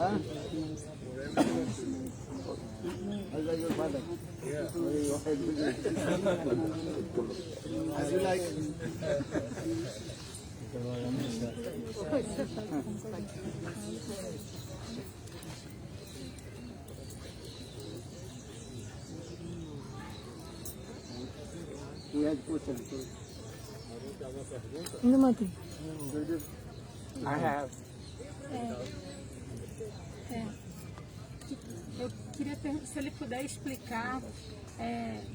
As you like. We had questions. Ainda mantém. I have. Eu queria se ele puder explicar,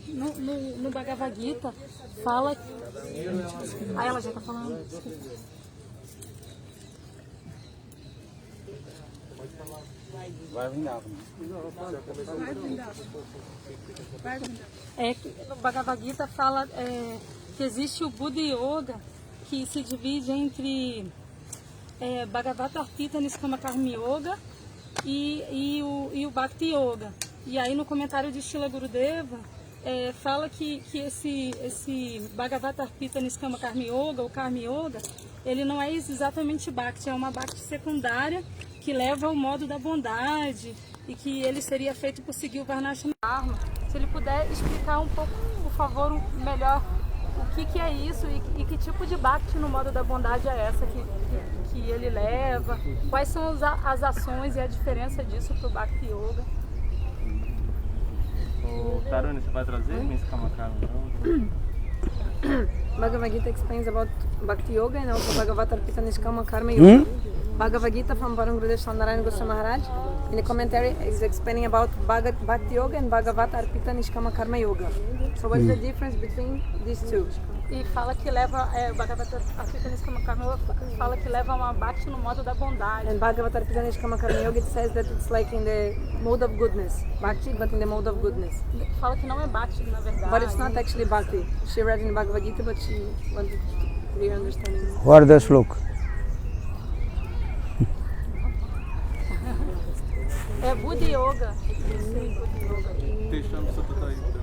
no Bhagavad Gita fala... Ah, ela já está falando. Vai vingar. No Bhagavad Gita fala que existe o Buddha Yoga, que se divide entre Bhagavatarpita Niskama Karma Yoga e o Bhakti Yoga. E aí no comentário de Srila Gurudeva fala que esse Bhagavatarpita Niskama Karma Yoga, ou Karma Yoga, ele não é exatamente Bhakti, é uma Bhakti secundária que leva ao modo da bondade e que ele seria feito por seguir o Varnashana Dharma. Se ele puder explicar um pouco, por favor, melhor o que é isso e que tipo de Bhakti no modo da bondade é essa que ele leva, quais são as ações e a diferença disso para o Bhakti Yoga. O Tarun, você vai trazer? Niskama Karma Yoga? Bhagavad Gita explains about Bhakti Yoga and also Bhagavatarpita Niskama Karma Yoga. Bhagavad Gita from Param Gurudev Shandarayana Goswami Maharaj in the commentary is explaining about Bhakti Yoga and Bhagavatarpita Niskama Karma Yoga. So what is the difference between these two? E fala que leva, Bhagavatarpita Niskama Karma Yoga fala que leva uma Bhakti no modo da bondade. And Bhagavatarpita Niskama Karma Yoga, it says that it's like in the mode of goodness. Bhakti, but in the mode of goodness. Fala que não é Bhakti, na verdade. But it's not actually Bhakti. She read in Bhagavad Gita, but she wanted to clear understanding. What are the slok? É Buddha Yoga. Deixando o Santa aí, não?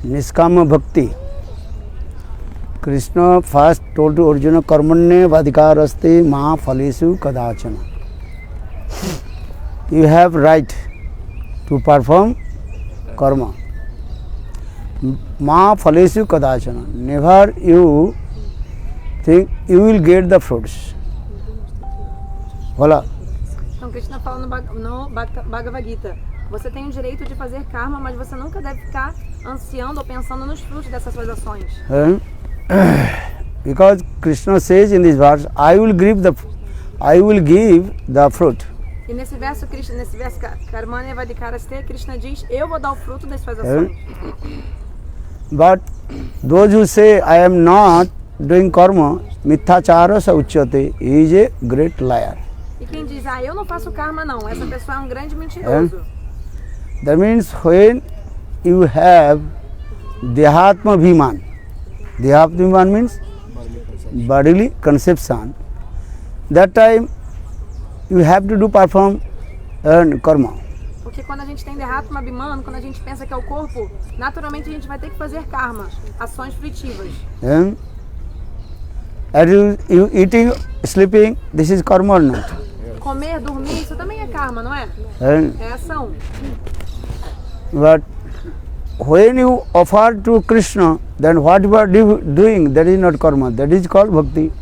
Niskama Bhakti. Krishna first told to Arjuna, Karmanye vadikaraste ma phalesu kadachana. You have right to perform karma. Ma phalesu kadachana. Never you think you will get the fruits. Voila. Então Krishna fala no Bhagavad Gita, você tem o direito de fazer karma, mas você nunca deve ficar ansiando ou pensando nos frutos dessas suas ações. Because Krishna says in this verse, I will give the fruit. E nesse verso Karmanya Vadikaraste, Krishna diz, eu vou dar o fruto das suas ações. But those who say I am not doing karma, mithachara sa uchyate, he is a great liar. E quem diz, eu não faço karma não, essa pessoa é um grande mentiroso. That means when you have Dehatma Bhiman. Dehatma Bhiman means bodily conception. That time you have to perform karma. Porque quando a gente tem Dehatma Abhiman, quando a gente pensa que é o corpo, naturalmente a gente vai ter que fazer karma, ações fruitivas. Are you eating, sleeping, this is karma or not? Comer, dormir, isso também é karma, não é? É ação. But when you offer to Krishna, then what you are doing, that is not karma, that is called bhakti.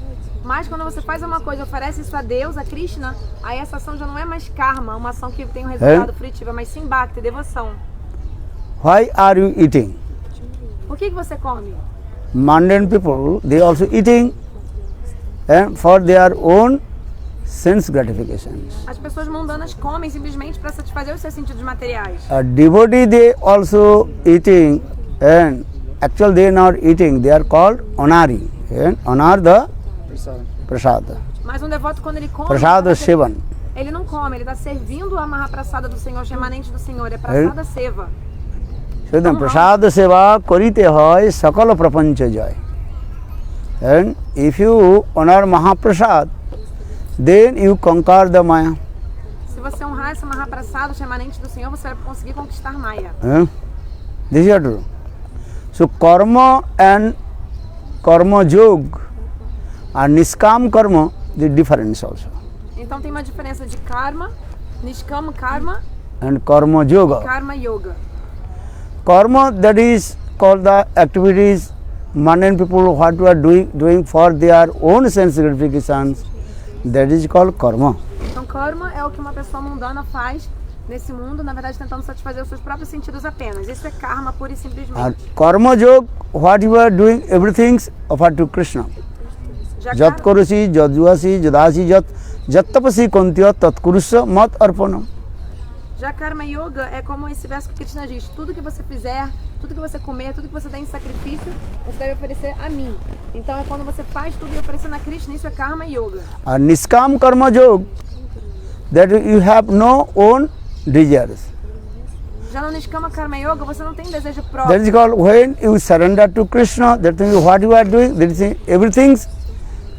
Mas quando você faz uma coisa, oferece isso a Deus, a Krishna, aí essa ação já não é mais karma, uma ação que tem um resultado frutivo, mas sim bhakti, devoção. Why are you eating? Por que você come? Mundane people, they also eating for their own sense gratifications. As pessoas mundanas comem simplesmente para satisfazer os seus sentidos materiais. A devotee, they also eating, and actually they are not eating, they are called onari. Onar the prasada. Mas um devoto, quando ele come, Prasada sevan. ele não come, ele está servindo a mahaprasada do Senhor, remanente do Senhor, é prasada seva. Sedam prasada seva korite hoy sakala prapancha joy. And if you honor Mahaprasad, then you conquer the Maya. Se você honrar essa mahaprasada, os remanentes do Senhor, você vai conseguir conquistar Maya. This is true. So karma and karma yoga and niskam karma, the difference also. Então tem uma diferença de karma, niskama karma And karma e yoga. karma yoga. Karma, that is called the activities mundane people what you are doing for their own sense gratifications, that is called karma. Então karma é o que uma pessoa mundana faz nesse mundo, na verdade tentando satisfazer os seus próprios sentidos apenas. Isso é karma pura e simplesmente. And karma yoga, what you are doing, everything offered to Krishna. Já Jat karusi, jat juasi, jadasi, jat tapasi kontya, tat kurusya mat arpanam. Já karma yoga é como esse verso que Krishna diz: tudo que você fizer, tudo que você comer, tudo que você der em sacrifício, você deve oferecer a mim. Então é quando você faz tudo e oferecendo a Krishna, isso é karma yoga. And niskam karma yoga, that you have no own desires. Já no Niskama Karma Yoga, você não tem desejo That próprio. is called when you surrender to Krishna, that means what you are doing, that is everything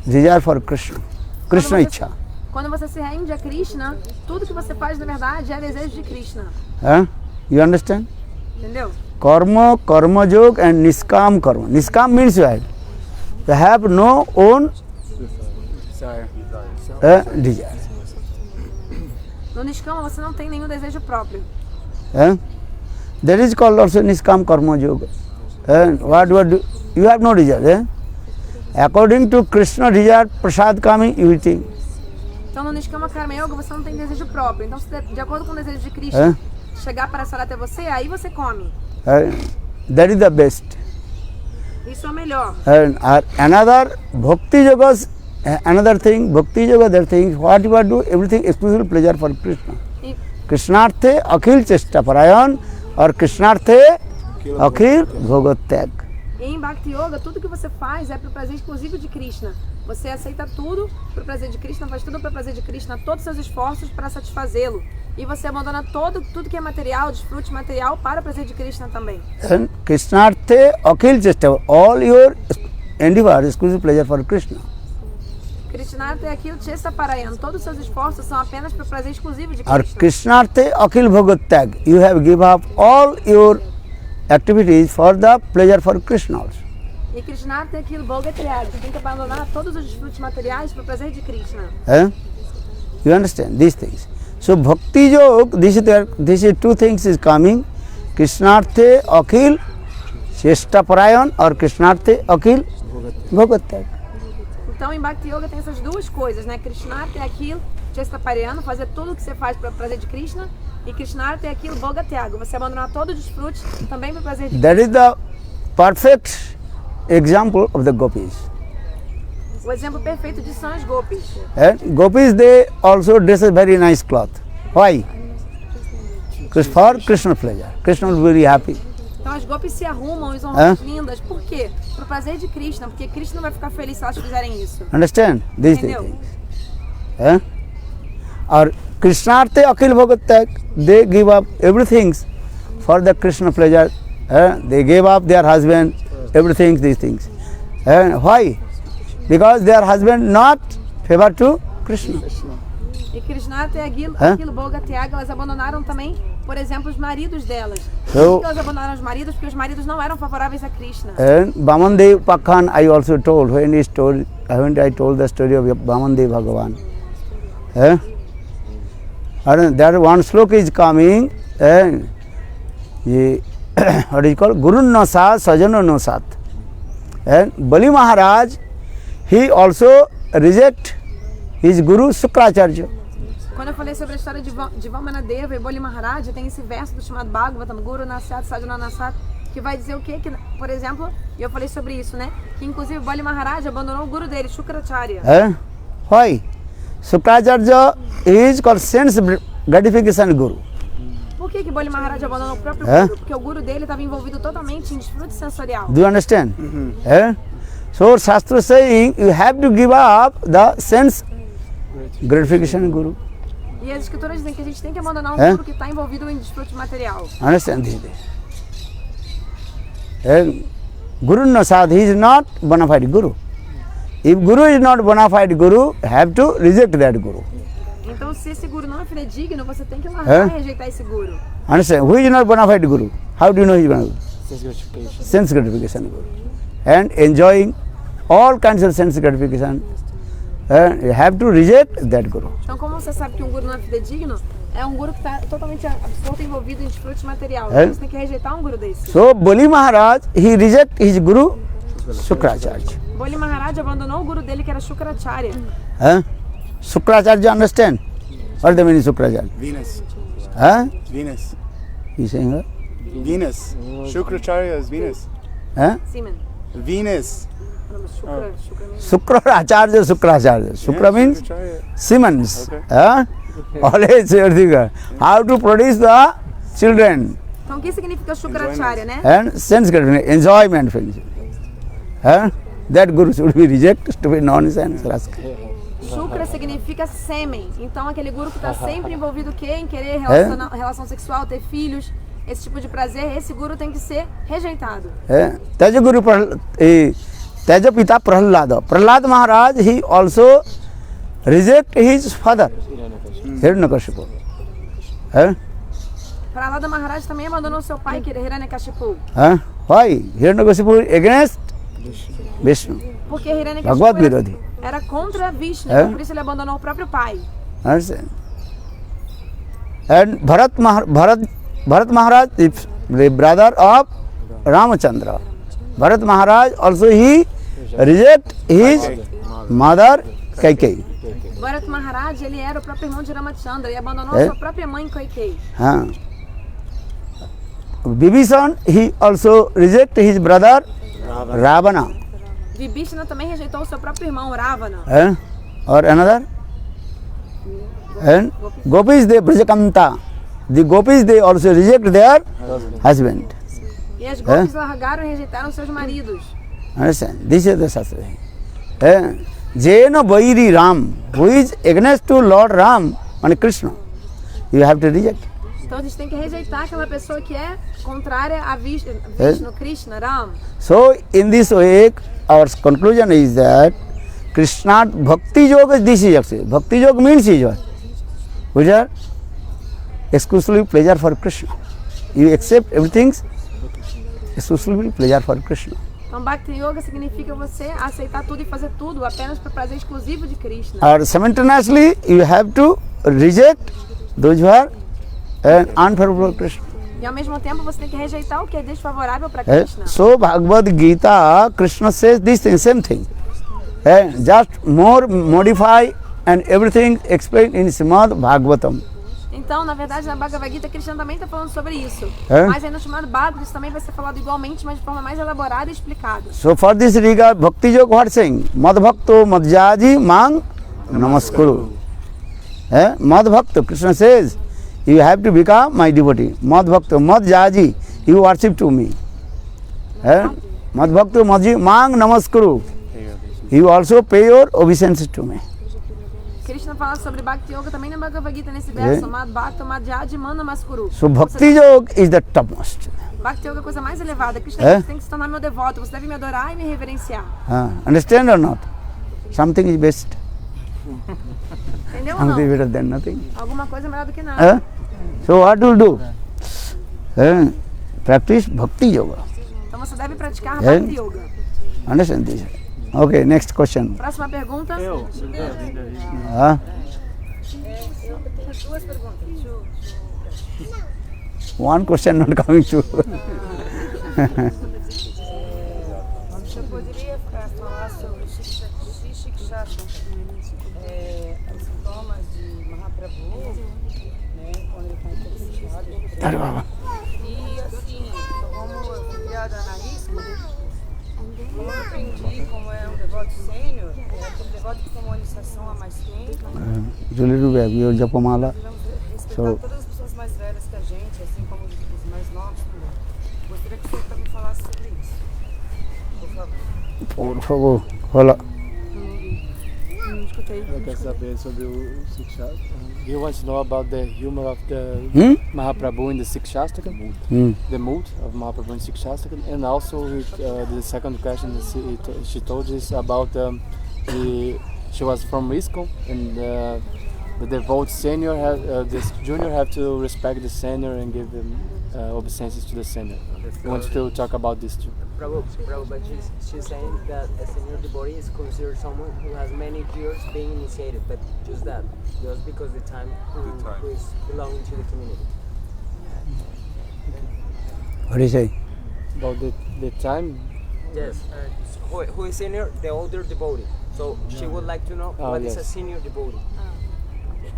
desire for Krishna. Krishna Icha. Quando você se rende a Krishna, tudo que você faz na verdade é desejo de Krishna. You understand? Entendeu? Karma, karma yoga and niskam karma. Niskam means what? You have no own desire. No Niskama você não tem nenhum desejo próprio. That is called also niskam karma yoga. What you are doing? You have no desire. According to Krishna desire, prasad kami, you eating. Então no Niskama Karma Yoga você não tem desejo próprio. Então de acordo com o desejo de Krishna chegar para a até você, aí você come. That is the best. Isso é o melhor. And another bhakti yoga, another thing, bhakti yoga, that thing, what you are doing, everything exclusive pleasure for Krishna. E, Krishnarthe akhil chesta parayan or Krishnarthe akhil bhogatyag. e em Bhakti Yoga, tudo que você faz é para o prazer exclusivo de Krishna. Você aceita tudo para o prazer de Krishna, faz tudo para o prazer de Krishna, todos os seus esforços para satisfazê-lo. E você abandona tudo que é material, desfrute material para o prazer de Krishna também. And Krishnarthe akhil chesta, all your endeavor exclusive pleasure for Krishna. Krishnartha é aquilo, Chesta Parayan, todos os seus esforços são apenas para o prazer exclusivo de Or Krishna. Krishnarthe akhil bhogatyag, you have give up all your activities for the pleasure for Krishna also. E Krishnartha é aquilo, Bhogatyag, você tem que abandonar todos os desfrutes materiais para o prazer de Krishna. You understand these things? So bhakti yoga, this is two things is coming. Krishnarthe akhil chesta parayan or Krishnarthe akhil bhogatyag. Então em Bhakti Yoga tem essas duas coisas, né? Krishnartha é aquilo, Chesta Parayan, fazer tudo o que você faz para o prazer de Krishna. E Krishnartha é aquilo, Bhogatyag, você abandonar todos os desfrutes também para o prazer de Krishna. That is the perfect example of the gopis. O exemplo perfeito disso são as gopis. Gopis, they also dress a very nice cloth. Why? For Krishna pleasure. Krishna will be very happy. Então as gopis se arrumam e usam roupas lindas. Por quê? Para o prazer de Krishna, porque Krishna vai ficar feliz se elas fizerem isso. Understand? These Entendeu? things. Or Krishnarthe akhil bhogatyag, they give up everything for the Krishna pleasure. They gave up their husband, everything, these things. Why? Because their husband not favor to Krishna. E Krishnartha é aquilo, Bhogatyag, elas abandonaram também, por exemplo, os maridos delas. Por que elas abandonaram os maridos? Porque os maridos não eram favoráveis a Krishna. And Vamandev Pakhan, I also told when I told the story of Vamandev Bhagavan. And that one sloka is coming, what is called Guru Nasat Sajana Nasat. And Bali Maharaj, he also reject his Guru Sukracharya. Quando eu falei sobre a história de Vamanadeva e Bali Maharaj, tem esse verso do chamado Bhagavatam, Guru Nasat Sajana Nasat, que vai dizer o quê? Que, por exemplo, e eu falei sobre isso, né? Que inclusive Bali Maharaj abandonou o guru dele, Shukracharya. Why? Sukracharya is called sense gratification Guru. Por que Bali Maharaj abandonou o próprio guru? Porque o guru dele estava envolvido totalmente em desfrute sensorial. Do you understand? So Shastra saying you have to give up the sense gratification Guru. E as escrituras dizem que a gente tem que abandonar um guru que está envolvido em desfrute material. Understand this? Guru Nasad, he is not bona fide Guru. If Guru is not bona fide Guru, have to reject that Guru. Então, se esse guru não é fidedigno, você tem que largar e rejeitar esse guru. Understand? Who is not bona fide Guru? How do you know he is bona fide? sense gratification guru, and enjoying all kinds of sense gratification. You have to reject that guru. Então, como você sabe que um guru não é fidedigno, é um guru que está totalmente absorto, envolvido em desfrute material. É. Então, você tem que rejeitar um guru desse. So Bali Maharaj, he reject his guru Shukracharya. Bali Maharaj abandonou o guru dele, que era Shukracharya. Huh? Shukracharya, understand? What is the meaning Shukracharya? Venus. Huh? Venus. He saying what? Venus. Shukracharya is Venus. Huh? Siemens. Venus. Shukracharya, Shukracharya. Shukra means Shukracharya. Siemens. Okay. Huh? Always everything. How to produce the children Então, o que significa Shukracharya, né? and sense gratification, enjoyment feelings. Huh? That guru should be rejected, to be nonsense rascal. Shukra significa sêmen. Então, aquele guru que está sempre envolvido o quê? Em querer relação sexual, ter filhos, esse tipo de prazer, esse guru tem que ser rejeitado. Teja Guru Teja Pita Prahlada. Prahlad Maharaj, he also reject his father, Hiranyakashipu. Prahlada Maharaj também abandonou seu pai, que era Hiranyakashipu. Why? Hiranyakashipu against Vishnu. Porque Bhagavad Hiranyakashipu Virodhi. era contra Vishnu, então por isso ele abandonou o próprio pai. Understand? And Bharat Maharaj is the brother of Ramachandra. Bharat Maharaj also he reject his mother Kaikeyi. Bharat Maharaj, ele era o próprio irmão de Ramachandra e abandonou sua própria mãe Kaikeyi. Vibhishan, he also reject his brother Ravana. Vibhishana também rejeitou o seu próprio irmão Ravana. Or another? And Gopis, they Brajakamta. The Gopis, they also reject their husband. E as gopis largaram e rejeitaram seus maridos. Understand? This is the Shastra. Jena Vairi Ram, who is against to Lord Ram and Krishna, you have to reject. Então a gente tem que rejeitar aquela pessoa que é contrária a Vishnu, Krishna, Ram. So in this way, our conclusion is that Krishna Bhakti Yoga is this is actually. Bhakti Yoga means is what? Which are exclusively pleasure for Krishna. You accept everything exclusively pleasure for Krishna. Então Bhakti Yoga significa você aceitar tudo e fazer tudo apenas para prazer exclusivo de Krishna. Or simultaneously you have to reject those who are unfavorable to Krishna. E ao mesmo tempo você tem que rejeitar o que é desfavorável para Krishna. So Bhagavad Gita, Krishna says this thing, same thing. Just more modify and everything explained in Srimad Bhagavatam. Então, na verdade, na Bhagavad Gita, Krishna também está falando sobre isso. Mas aí no chamado Bhagavad isso também vai ser falado igualmente, mas de forma mais elaborada e explicada. So for this regard, Bhakti Yoga, what saying? Mad Bhakto Madhyaji Mang Namaskuru. Mad Bhakto, Krishna says, you have to become my devotee. Mad Bhakto Madhyaji, you worship to me. Mad Bhakto Madhyaji Mang Namaskuru. You also pay your obeisance to me. Krishna fala sobre Bhakti Yoga também na Bhagavad Gita nesse verso, Mad Bhakta Madhyaji Mana Namaskuru. So Bhakti Yoga is the topmost. Bhakti Yoga é a coisa mais elevada. Krishna diz, tem que se tornar meu devoto, você deve me adorar e me reverenciar. Understand or not? Something is best. Entendeu ou não? Something better than nothing. Alguma coisa é melhor do que nada. So what will do? Practice Bhakti Yoga. Então você deve praticar Bhakti Yoga. Understand this? Okay, next question. Próxima pergunta. Eu tenho Duas perguntas. One question not coming to. Você poderia falar sobre Shikshasha, os sintomas de Mahaprabhu, né, quando ele está interessado? E assim, como eu fui criada na risco, como eu aprendi, como é um devoto sênior, é aquele devoto que tomou iniciação há mais tempo, Julie Bag, your Japamala. respeitar todas as pessoas mais velhas que a gente, assim como os mais novos também. Gostaria que você também falasse sobre isso, por favor. Por favor, fala. Eu quero saber sobre o Sikshastra. He wants to know about the humor of the Mahaprabhu in the Sikshastakam, the mood of Mahaprabhu in Sikshastakam, and also the second question she told is about she was from ISKCON, and the devout senior, this junior have to respect the senior and give him obeisance to the senior. We want to talk about this too. Prabhu, but she's saying that a senior devotee is considered someone who has many years being initiated, but just because the time who is belonging to the community. What do you say? About the time. Yes, who is senior? The older devotee. So she would like to know what is a yes. senior devotee.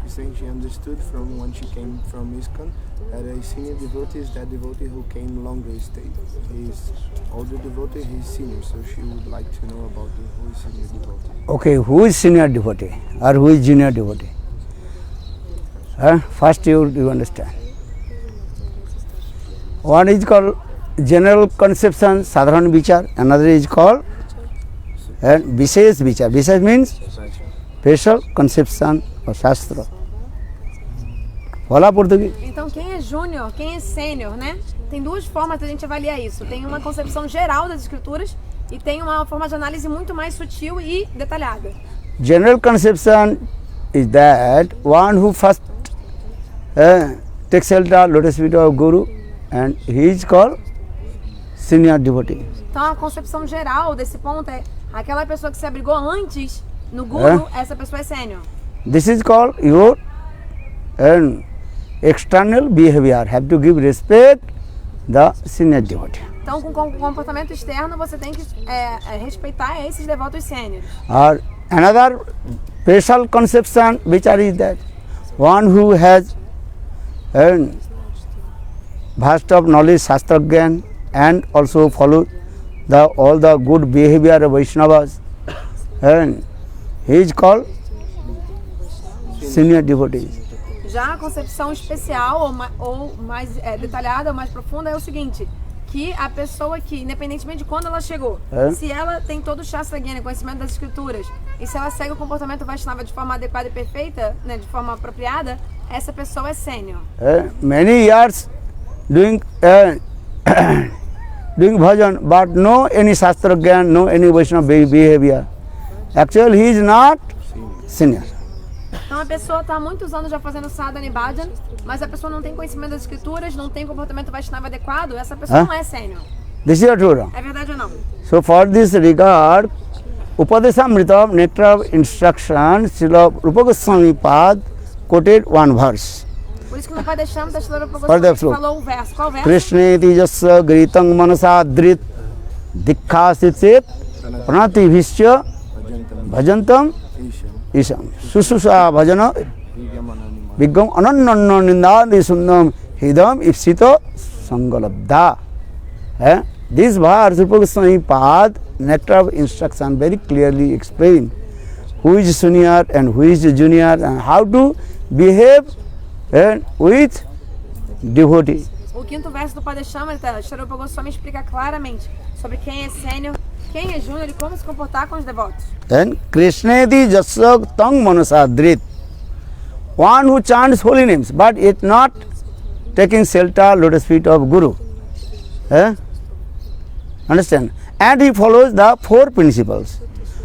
She's saying she understood from when she came from ISKCON that a senior devotee is that devotee who came longer stay. He's older devotee, he's senior, so she would like to know about who is senior devotee. Okay, who is senior devotee or who is junior devotee? First you understand. One is called general conception, sadharan vichar. Another is called vishesh vichar. Vishesh means special conception of Shastra. Fala português. Então, quem é júnior, quem é sênior, né? Tem duas formas da gente avaliar isso. Tem uma concepção geral das escrituras e tem uma forma de análise muito mais sutil e detalhada. General conception is that one who first takes shelter, lotus feet of Guru, and he is called senior devotee. Então, a concepção geral desse ponto é aquela pessoa que se abrigou antes no Guru, essa pessoa é sênior. This is called your external behavior. Have to give respect the senior devotee. Então, com o comportamento externo, você tem que respeitar esses devotos sêniores. Or another special conception which is that one who has vast of knowledge, Shastra Gyan, and also follow all the good behavior of Vaishnavas, and he is called senior devotees. Já a concepção especial ou mais detalhada ou mais profunda é o seguinte, que a pessoa que, independentemente de quando ela chegou, se ela tem todo o Shastra Gyan, conhecimento das escrituras, e se ela segue o comportamento Vaishnava de forma adequada e perfeita, né, de forma apropriada, essa pessoa é sênior. Many years doing doing bhajan, but no any Shastra Gyan, no any Vaishnava behavior. Actually, he is not senior. Então a pessoa está há muitos anos já fazendo sadhana e bhajan, mas a pessoa não tem conhecimento das escrituras, não tem comportamento Vaishnava adequado, essa pessoa não é sênior. This is true or wrong? É verdade ou não? So for this regard, Upadesamrita, nectar of instruction, Srila Rupa Goswami Pad quoted one verse. Por isso que no Padeshamrita Srila Rupa For the Goswami flow. falou um verso. Qual verso? Krishneti jasya gritam manasa drit dikhasit pranati visya bhajantam isham sususa bhajana vigam ananna nindadi sundam hidam ipsito sangalabdha. This verse Rupa Goswami Pad, nectar of instruction, very clearly explained who is senior and who is junior and how to behave with devotee. O quinto verso do Padeshamrita, Srila Rupa Goswami explica claramente sobre quem é sênior, quem é júnior e como se comportar com os devotos. And Krishneti jasya tang manasadrit. One who chants holy names, but yet not taking shelter, lotus feet of Guru. Understand? And he follows the four principles.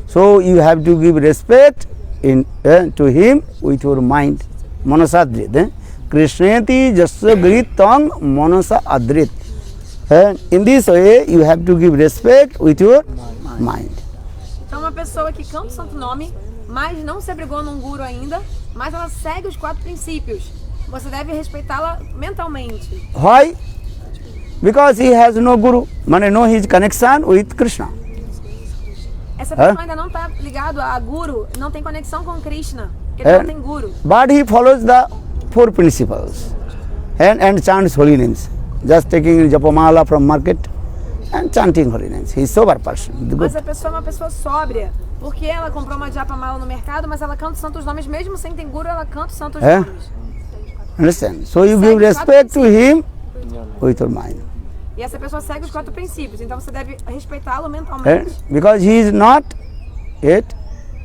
So you have to give respect to him with your mind. Manasadrit. Krishneti jasya gritang manasa adrit. In this way, you have to give respect with your mind. Então uma pessoa que canta o santo nome, mas não se abrigou num guru ainda, mas ela segue os 4 princípios. Você deve respeitá-la mentalmente. Why? Because he has no guru, no his connection with Krishna. Essa pessoa ainda não está ligado a guru, não tem conexão com Krishna, porque ele não tem guru. But he follows the 4 principles and chants holy names. Just taking japamala from market and chanting holy names. He is sober person. Mas a pessoa é uma pessoa sóbria, porque ela comprou uma japamala no mercado, mas ela canta os santos nomes, mesmo sem ter guru, ela canta os santos nomes. Understand? So you give respect to him with your mind. E essa pessoa segue os 4 princípios, então você deve respeitá-lo mentalmente. Because he is not yet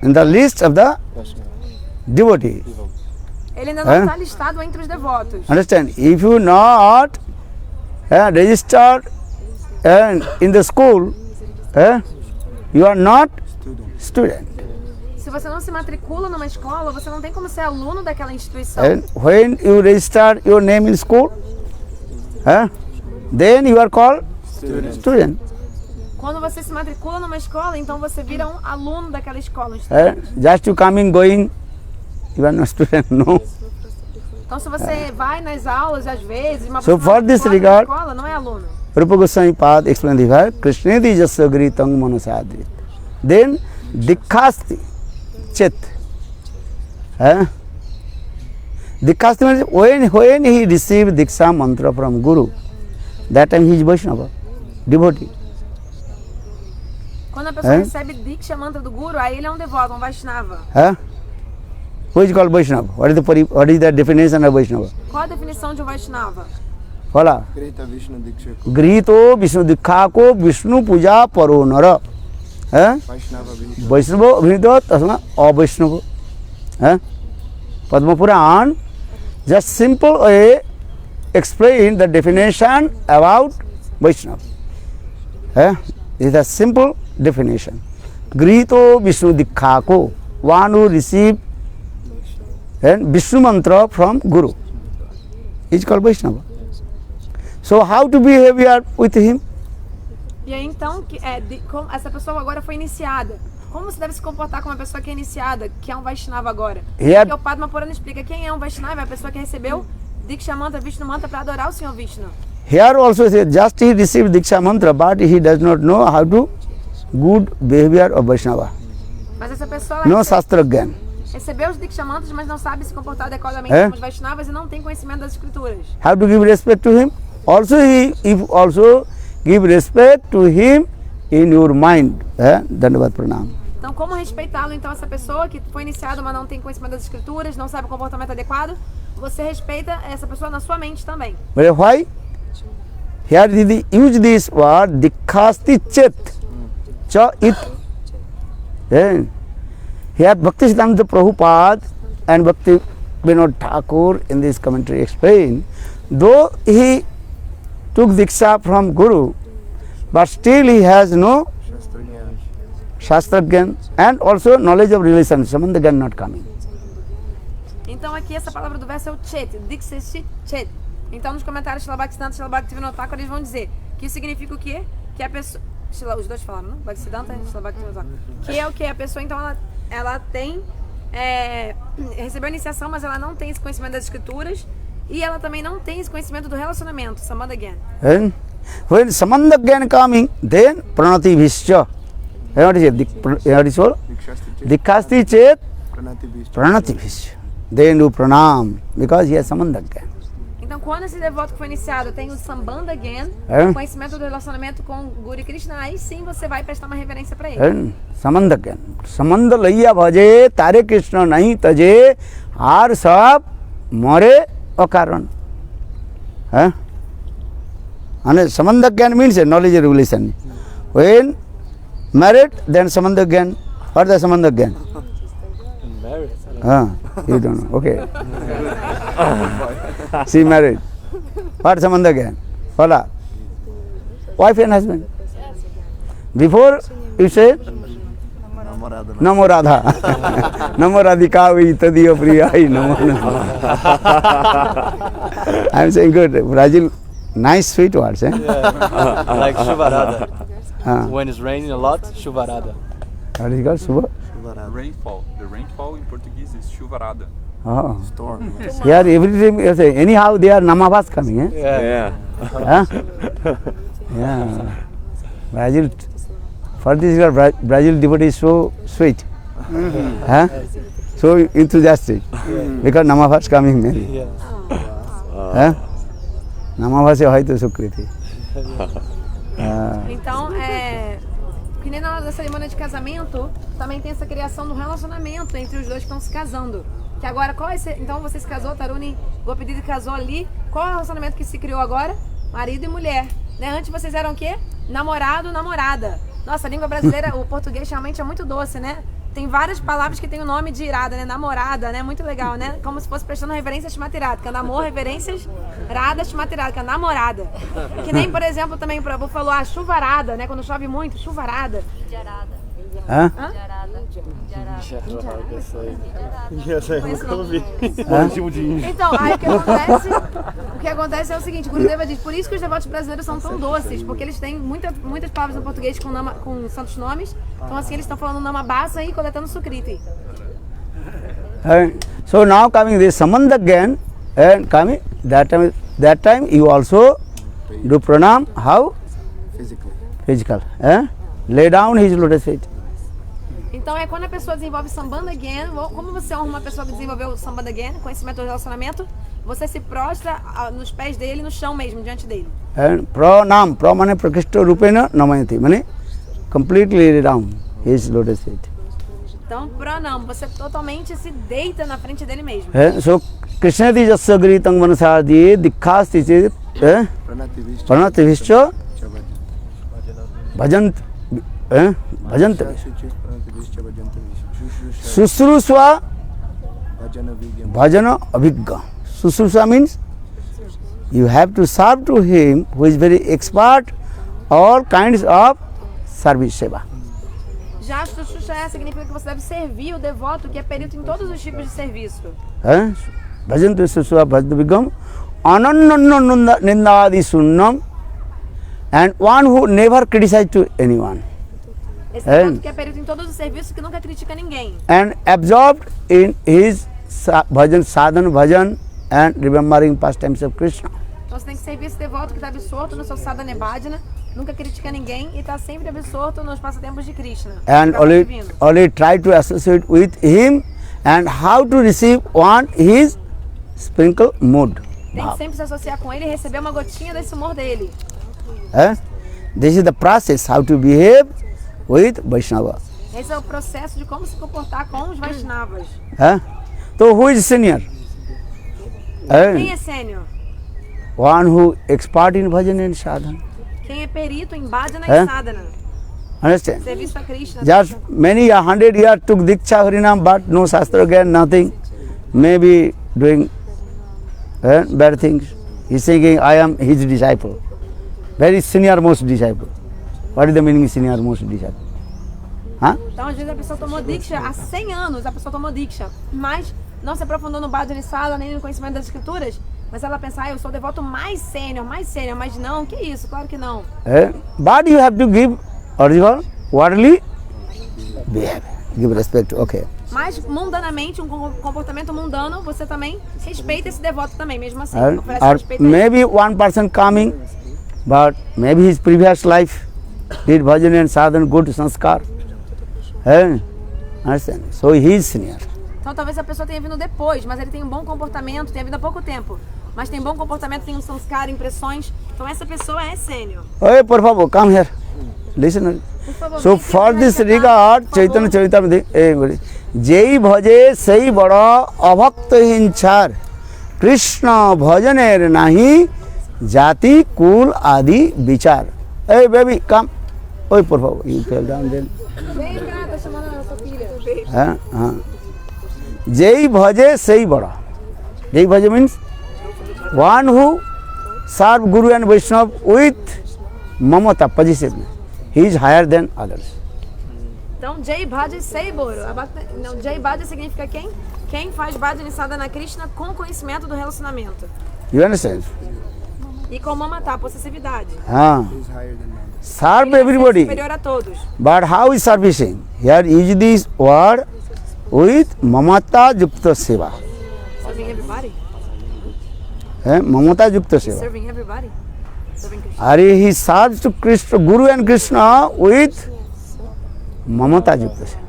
in the list of the devotee. Ele ainda não está listado entre os devotos. Understand? If you not registered in the school, you are not student. Se você não se matricula numa escola, você não tem como ser aluno daquela instituição. And when you register your name in school, Then you are called student. Quando você se matricula numa escola, então você vira um aluno daquela escola. Um estudante. Just to coming, going, you are not student, no. Então se você vai nas aulas às vezes, mas So você for não this fora da regard- escola, não é aluno. Rupa Goswami Pad explained the fact, Krishnedi jasya gritam manasadrit. Then Dikhasti Chet. Dikhasti means when he received Diksha mantra from Guru, that time he is Vaishnava, devotee. Quando a pessoa recebe Diksha mantra do Guru, aí ele é um devoto, um Vaishnava. Who is called Vaishnava? What is the definition of Vaishnava? Qual a definição de um Vaishnava? Fala. Greta Vishnu Diksha. Grihito Vishnu Dikha ko Vishnu puja paro nara. Vaishnava Vishnu. Vaishnava Abhinito tasma avaishnava. Padma Puran just simple way explain the definition about Vaishnava. This is a simple definition. Grihito Vishnu Dikha ko, one who received Vishnu mantra from Guru is called Vaishnava. So how to behave here with him? E aí então, como essa pessoa agora foi iniciada. Como você deve se comportar com uma pessoa que é iniciada, que é um Vaishnava agora? Yeah. Porque o Padma Purana explica quem é um Vaishnava, é a pessoa que recebeu Diksha Mantra, Vishnu Mantra para adorar o Senhor Vishnu. Here also says just he received Diksha mantra, but he does not know how to good behavior of Vaishnava. Mas essa pessoa No Shastra Gyan. recebeu os Diksha Mantras, mas não sabe se comportar adequadamente como os Vaishnavas e não tem conhecimento das escrituras. How to give respect to him? Also if also give respect to him in your mind. Dandavat Pranam. Então, como respeitá-lo, então, essa pessoa que foi iniciada, mas não tem conhecimento das escrituras, não sabe o comportamento adequado, você respeita essa pessoa na sua mente também. But why? Here they use this word Dikhasti Chet. Cha it. Here Bhaktisiddhanta Prabhupada and Bhakti Vinod Thakur in this commentary explain, though he took Diksha from Guru, but still he has no Shastra Gyan and also knowledge of relation, Sambandha Gyan not coming. Então, aqui essa palavra do verso é o Chet, Dikshati Chet. Então, nos comentários, Srila Bhaktisiddhanta e Srila Bhakti Vinod Thakur, eles vão dizer que isso significa o quê? Que a pessoa... Os dois falaram, não? Bhaktisiddhanta e Srila Bhakti Vinod Thakur. Que é o que? A pessoa, então, ela tem... recebeu a iniciação, mas ela não tem esse conhecimento das escrituras e ela também não tem esse conhecimento do relacionamento, Sambandha Gyan. And when Sambandha Gyan coming, then Pranati Vishya. What is it? What is it? Dikhasti Chet Pranati Vishnu. Pranati Vishya. Then do Pranam because he has Sambandha Gyan. Então, quando esse devoto que foi iniciado tem o Sambandha Gyan, o conhecimento do relacionamento com Guru e Krishna, aí sim você vai prestar uma reverência para ele. And Sambandha Gyan. Sambandha laiya bhaje, tare Krishna nahi taje, har sab more akaran. And Sambandha Gyan means a knowledge of relation. When married, then Sambandha Gyan. What is the Sambandha Gyan? Married. You don't know. Okay. She married. What Sambandha Gyan? Fala. Wife and husband. Before you say Namo Radha. Namo Radhika vi tadiya priyai namo Namo. I am saying good. Brazil, nice sweet words. Like Shuvarada. When it's raining a lot, Shuvarada. What is it called? Subha? Rainfall. The rainfall in Portuguese is chuvarada. Oh. Storm. Yeah, every time you say, anyhow they are Namavas coming. Yeah. Yeah. Brazil, for this Brazil devotee is so sweet. So enthusiastic. Because Namavas coming maybe. Namavas é hoito sukriti. Então, que nem na hora da cerimônia de casamento, também tem essa criação do relacionamento entre os dois que estão se casando. Que agora, então você se casou, Taruni Gopididi casou ali, qual é o relacionamento que se criou agora? Marido e mulher. Né? Antes vocês eram o quê? Namorado, namorada. Nossa, a língua brasileira, o português realmente é muito doce, né? Tem várias palavras que tem o nome de irada, né? Namorada, né? Muito legal, né? Como se fosse prestando reverência a Shmatirada. Que é namor, reverências, rada, Shmatirada, que é namorada. Que nem, por exemplo, também o Prabhu falou, chuvarada, né? Quando chove muito, chuvarada. Hã? Essa eu nunca ouvi. Hã? Tipo de índio. Então, aí o que acontece é o seguinte, Gurudeva diz, por isso que os devotos brasileiros são tão doces, porque eles têm muitas palavras no português com santos nomes, então assim eles estão falando Namabasa e coletando Sukriti. And so now coming this Sambandha Gyan and coming that time you also do pranam how? Physically. Physical. Lay down his lotus feet. Então é quando a pessoa desenvolve Sambandha Gyan, como você honra uma pessoa que desenvolveu o Sambandha Gyan, conhecimento do relacionamento, você se prostra nos pés dele, no chão mesmo, diante dele. And pranam, pra mane prakishta rupena namayati, mane completely lay down his lotus feet. Então, pranam, você totalmente se deita na frente dele mesmo. So Krishna di jasya gritam manasadi dikhas is pranati bhajant bhajant susrusva bhajana abhigga. Susrusva means you have to serve to him who is very expert all kinds of service seva. Já Susrushaya significa que você deve servir o devoto que é perito em todos os tipos de serviço. Bhajantu susrusva bhajana abhiggam ananna nindadi sunnam and one who never criticizes to anyone. Esse devoto que é perito em todos os serviços, que nunca critica ninguém. And absorbed in his bhajan, sadhana bhajan and remembering pastimes of Krishna. Então você tem que servir esse devoto que está absorto no seu sadhana e bhajana, nunca critica ninguém e está sempre absorto nos passatempos de Krishna. And only try to associate with him and how to receive one his sprinkle mood. Tem que sempre se associar com ele e receber uma gotinha desse humor dele. This is the process how to behave with Vaishnava. Esse é o processo de como se comportar com os Vaishnavas. So who is senior? Quem é sênior? One who expert in bhajan and sadhana. Quem é perito em bhajana e sadhana. Understand? Serviço a Krishna. Just many 100 years took Diksha Harinam, but no Shastra again, nothing. Maybe doing bad things. He's thinking, I am his disciple. Very senior most disciple. What is the meaning of senior most disciple? Então, às vezes a pessoa tomou Diksha, há 100 anos a pessoa tomou Diksha, mas não se aprofundou no bhajana e sadhana, nem no conhecimento das escrituras, mas ela pensa, eu sou o devoto mais sênior, mas não, que isso, claro que não. But you have to give original, worldly behavior, give respect, okay. Mas mundanamente, um comportamento mundano, você também respeita esse devoto também, mesmo assim. Or maybe one person coming, but maybe his previous life did bhajan and sadhana, good sanskar. Understand? So he is senior. Então talvez a pessoa tenha vindo depois, mas ele tem um bom comportamento, tenha vindo há pouco tempo. Mas tem bom comportamento, tem um sanskar, impressões. Então essa pessoa é sênior. Hey, por favor, come here. Listen. So for this regard, Chaitanya Charitamrita, Jai bhaje sai bada abhakta hinchar Krishna bhajaner nahi jati kul adi vichar. Hey baby, come. Oi, por favor, you fell down then. Vem cá, tô chamando a sua filha. Jai bhaje sai bada. Jai bhaje means one who serve Guru and Vaishnava with mamata, possessiveness. He is higher than others. Então, Jai Bhaja Seiboro. Não, Jai Bhaja significa quem? Quem faz Bhaja Sadhana Krishna com conhecimento do relacionamento. You understand? E com mamata, possessividade. Serve everybody. Superior a todos. But how is servicing? Here use this word with mamata yukta seva. Serving everybody? Mamata yukta seva. Serving everybody? Serving Krishna. Are he serves to Krishna, Guru and Krishna with mamata yukta seva.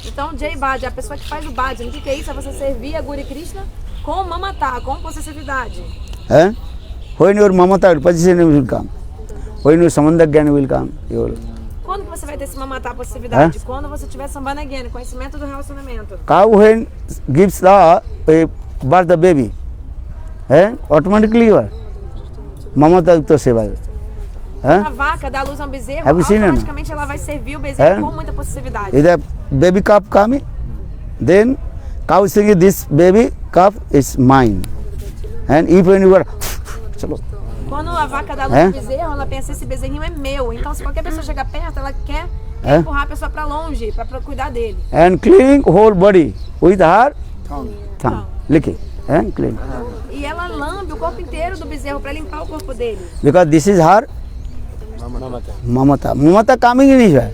Então, Jai Bhaja, a pessoa que faz o bhajan, o que é isso? É você servir a Guru e Krishna com mamata, com possessividade. When your mamata possession will come, when your Sambandha Gyan will come, you will. Quando que você vai ter esse mamata, possessividade? Quando você tiver Sambandha Gyan, conhecimento do relacionamento. Cow when gives the birth the baby, automatically you are mamata yukta seva. A vaca dá luz a um bezerro, automaticamente ela vai servir o bezerro com muita possessividade. If the baby calf coming, then cow is saying this baby calf is mine. And if when you are, quando a vaca dá luz ao bezerro, ela pensa esse bezerrinho é meu. Então se qualquer pessoa chegar perto, ela quer quer empurrar a pessoa para longe, para cuidar dele. And cleaning whole body with her tongue. Licking. Clean. E ela lambe o corpo inteiro do bezerro para limpar o corpo dele. Because this is her mamata. Mamata coming in his way.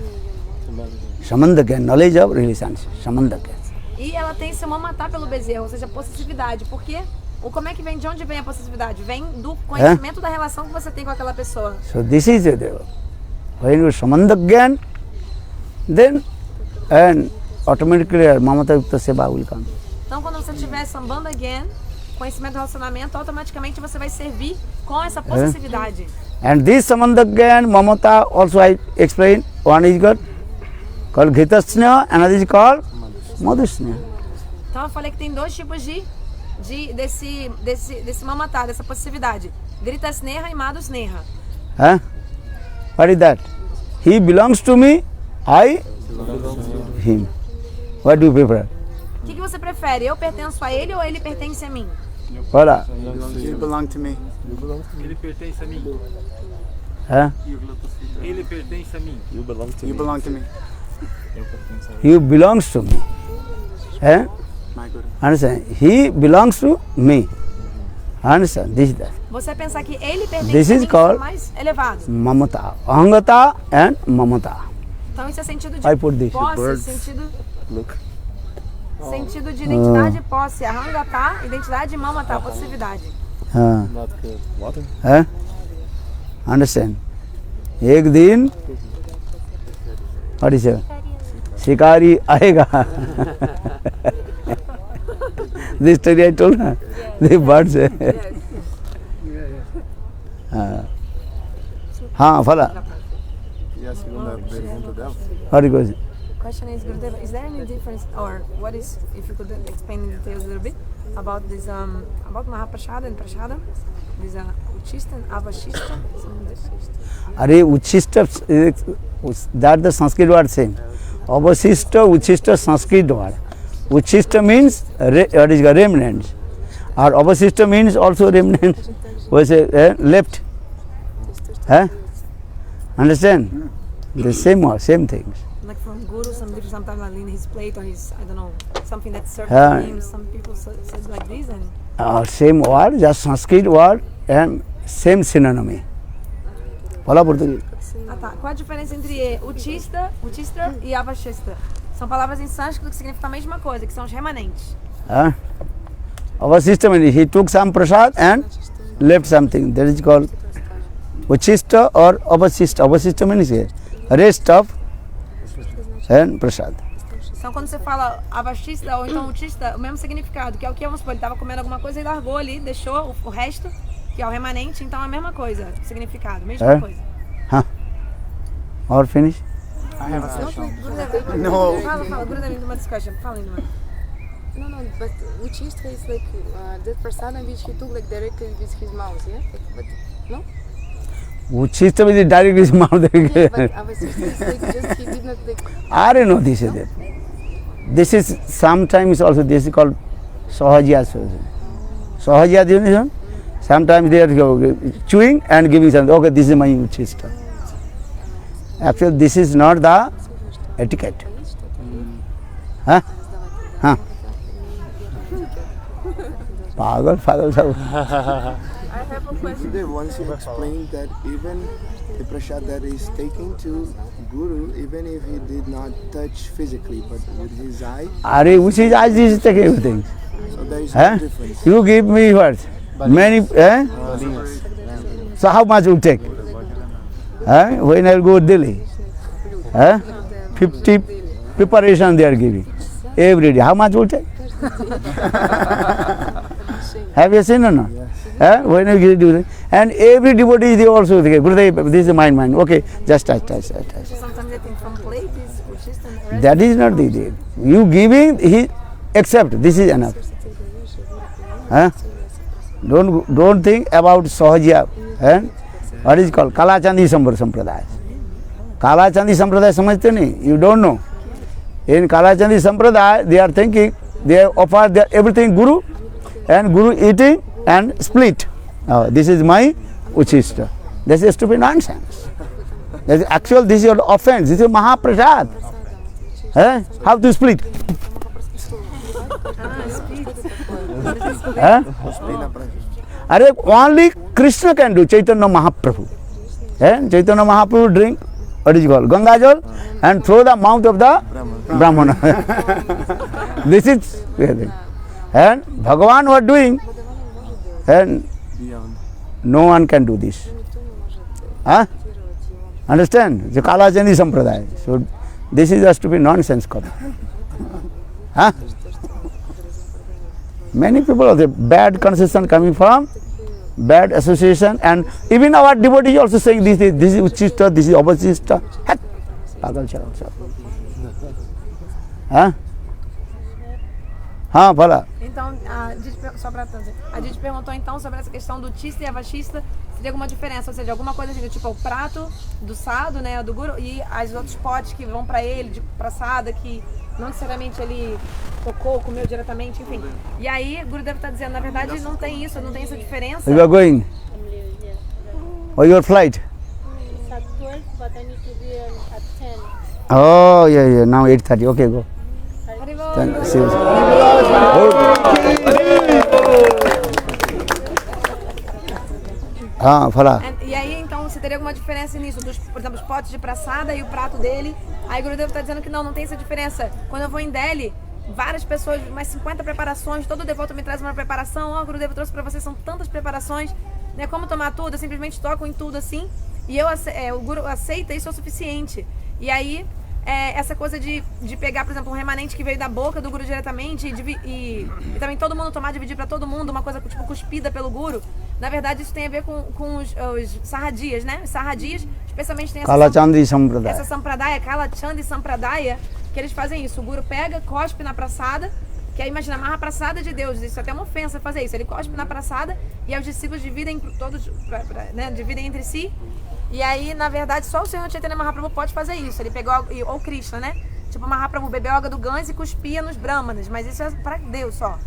Samandhagyan, knowledge of relationship. Samandhagyan. E ela tem esse matar pelo bezerro, ou seja, possessividade. Por quê? Como é que vem? De onde vem a possessividade? Vem do conhecimento da relação que você tem com aquela pessoa. So this is it. When you samandhagyan, then and automatically mamata yukta seva will come. Então, quando você tiver sambandha again, conhecimento do relacionamento, automaticamente você vai servir com essa possessividade. And this samandhagyan, mamata, also I explain. One is called ghitasneha, another is called madhusneha. Então, eu falei que tem dois tipos desse mamatá, dessa possessividade. Gritasneha e madhusneha. What is that? He belongs to me, I him. What do you prefer? O que você prefere? Eu pertenço a ele ou ele pertence a mim? Voilà. You belong to me. Ele pertence a mim. Ele pertence a mim. You belong to me. He belongs to me. My Guru. Understand? He belongs to me. Understand? This is that. Você pensar que ele pertence This a is mim, called é mais elevado. Mamata. Ahangata and mamata. Então isso é sentido de I put this. posse, sentido de identidade e posse. Ahangata, identidade e mamata, possessividade. Not good. Water? Understand? एक दिन what is it? शिकारी आएगा. This story I told her. The birds. हाँ फला. Yes, segunda pergunta dela. How it goes? Question is, Gurudeva, is there any difference, or what is, if you could explain in details a little bit about this, about Mahaprasada and Prasada, this Uchista and Avashista? अरे उच्छिष्ट that the Sanskrit word same. Avashishta, Uchishta, Sanskrit word. Uchishta means what is remnants, or Avashishta means also remnants. Was left. Understand? The same word, same things. Like from Guru, sometimes in his plate or his, I don't know, something that served to him. Some people said like this and. Same word, just Sanskrit word and same synonym. Fala português. Ah, tá. Qual a diferença entre Uchista e Avashista? São palavras em sânscrito que significam a mesma coisa, que são os remanentes. Avashista means he took some prasad and left something. That is called Uchista or Avashista. Avashista means rest of and prasad. Então, quando você fala Avashista ou então Uchista, o mesmo significado, que é o que, vamos supor, ele estava comendo alguma coisa e largou ali, deixou o resto, que é o remanente, então é a mesma coisa, significado, mesma coisa. Or finish? I have a question. No. Fala, Gurudeva, uma discussion. Fala, Indra. No, but Uchista is like that prasada which he took like directly with his mouth, yeah? But no? Uchista means direct his mouth. Yeah, but Avashista is like just he did not like. I don't know this is it. This is sometimes also this is called Sahaja. Sahaja, you know? Sometimes they are chewing and giving something. Okay, this is my Uchista. Actually, this is not the etiquette. Pagal sab. I have a question. Once you explained that even the prasad that is taken to Guru, even if he did not touch physically, but with his eye. Are which is eyes is taking everything. So there is no difference. You give me what? Many. So how much you take? When I go Delhi, 50 preparation they are giving every day. How much will take? Have you seen or not? When you do that, and every devotee they also think, Gurudev, this is mine. Okay, just touch. Sometimes I think from plate is Uchista and the rest. That is not the idea. You giving, he accept. This is enough. Don't think about Sahaja. What is called Kala Chandi Sampradaya. Kala Chandi Sampradaya samajhte nahi? You don't know. In Kala Chandi Sampradaya, they are thinking they offer their everything Guru, and Guru eating and split. This is my Uchista. This is stupid nonsense. Actually, this is your offense. This is Mahaprasad. How to split? Are only Krishna can do. Chaitanya Mahaprabhu. Chaitanya Mahaprabhu drink what is called Ganga Jal and throw the mouth of the Brahmana. This is and Bhagavan was doing, and no one can do this. Understand? The Kalachandi Sampradaya. So this is has to be nonsense. Many people are the bad consistent coming from bad association, and even our devotees also saying this is Uchishta, this is Avachishta. Pagal chalo. Fala. Então, a gente perguntou então sobre essa questão do Tista e Avachista, se tem alguma diferença, ou seja, alguma coisa assim, tipo o prato do sado, né, do guru, e os outros potes que vão para ele, de praçada, que não necessariamente ele tocou, comeu diretamente, enfim. E aí, o Guru deve estar dizendo, na verdade, não tem isso, não tem essa diferença. You are going? Or your flight? It's at 12, but I need to be at 10. Oh, yeah. Now 8:30. Okay, go. See you. Fala. E aí, então, você teria alguma diferença nisso? Dos, por exemplo, os potes de praçada e o prato dele. Aí o Gurudev está dizendo que não tem essa diferença. Quando eu vou em Delhi, várias pessoas, mais 50 preparações, todo devoto me traz uma preparação. O Gurudev trouxe para você, são tantas preparações. Né? Como tomar tudo? Eu simplesmente toco em tudo assim. E o Guru aceita, isso é o suficiente. E aí, essa coisa de pegar, por exemplo, um remanente que veio da boca do Guru diretamente e também todo mundo tomar, dividir para todo mundo, uma coisa tipo cuspida pelo Guru. Na verdade, isso tem a ver com os sarradias, né? Os sarradias, especialmente tem Kalachandi Sampradaya. Essa Sampradaya, Kalachandi Sampradaya, que eles fazem isso. O Guru pega, cospe na praçada, que aí imagina, amarra a praçada de Deus, isso é até uma ofensa fazer isso. Ele cospe na praçada e aí os discípulos dividem todos, né, dividem entre si. E aí, na verdade, só o Senhor Chaitanya Mahaprabhu pode fazer isso. Ele pegou, ou Krishna, né? Tipo, Mahaprabhu bebeu água do Ganges e cuspia nos brahmanas, mas isso é para Deus só.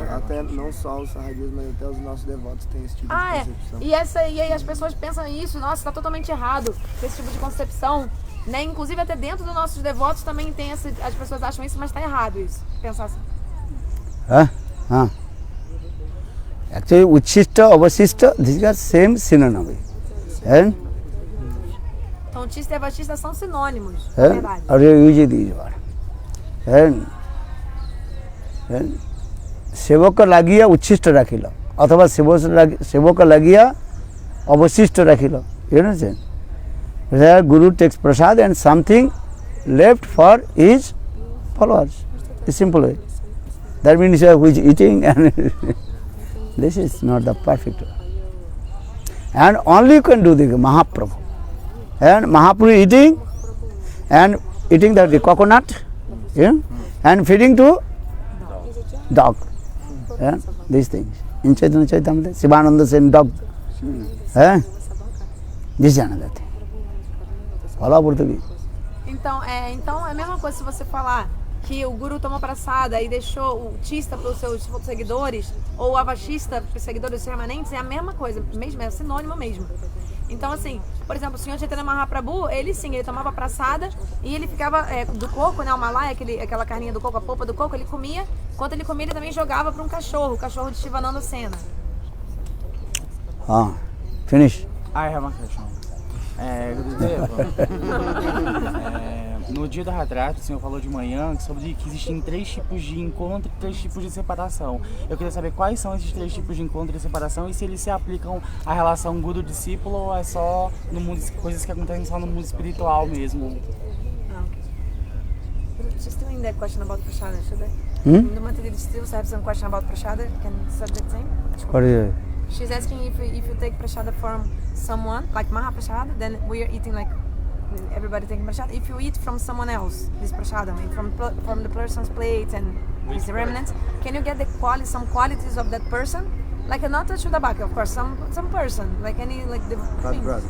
Até não só os sarradios, mas até os nossos devotos têm esse tipo de concepção. E aí as pessoas pensam isso, nossa, está totalmente errado esse tipo de concepção, né? Inclusive até dentro dos nossos devotos também tem as pessoas acham isso, mas está errado isso, pensar assim. Actually, Uchishta, Avachishta, these are same synonym. Então, Tista e Avachista são sinônimos, na verdade. Or you use these words. सेवक लागिया उच्छिष्ट राखिल अथवा सेवक लागिया अवशिष्ट राखिल. You understand? Where Guru takes prasad and something left for his followers. It's simple way. That means who is eating, and this is not the perfect way. And only you can do the Mahaprabhu. And Mahaprabhu eating the coconut, and feeding to dog. These things. In Chaitanya Charitamrita, Sivananda sent dog. This is another thing. Fala português. Então é a mesma coisa se você falar que o Guru tomou praçada e deixou o Tista para os seus seguidores, ou o Avachista para os seguidores remanentes, é a mesma coisa, mesmo, é sinônimo mesmo. Então, assim, por exemplo, o Senhor Chaitanya Mahaprabhu, ele tomava praçada e ele ficava do coco, né, o malai, aquela carninha do coco, a polpa do coco, ele comia. Enquanto ele comia, ele também jogava para um cachorro, o cachorro de Shivananda Sena. Finish. I have one question. Gurudeva, no dia da Hadrata, o senhor falou de manhã sobre que existem 3 tipos de encontro e 3 tipos de separação. Eu queria saber quais são esses 3 tipos de encontro e separação e se eles se aplicam à relação guru-discípulo ou é só no mundo, coisas que acontecem só no mundo espiritual mesmo. She's doing that question about prasada, should I? No Mantri still have some question about prasada. Can subject same? What is it? She's asking if you take prasada from someone, like Mahaprasada, then we are eating like everybody taking prasada. If you eat from someone else, this prasada, I mean, from the person's plate and his remnants, can you get some qualities of that person? Like not a Shudabhakya, of course, some person, like any like the thing. Yeah,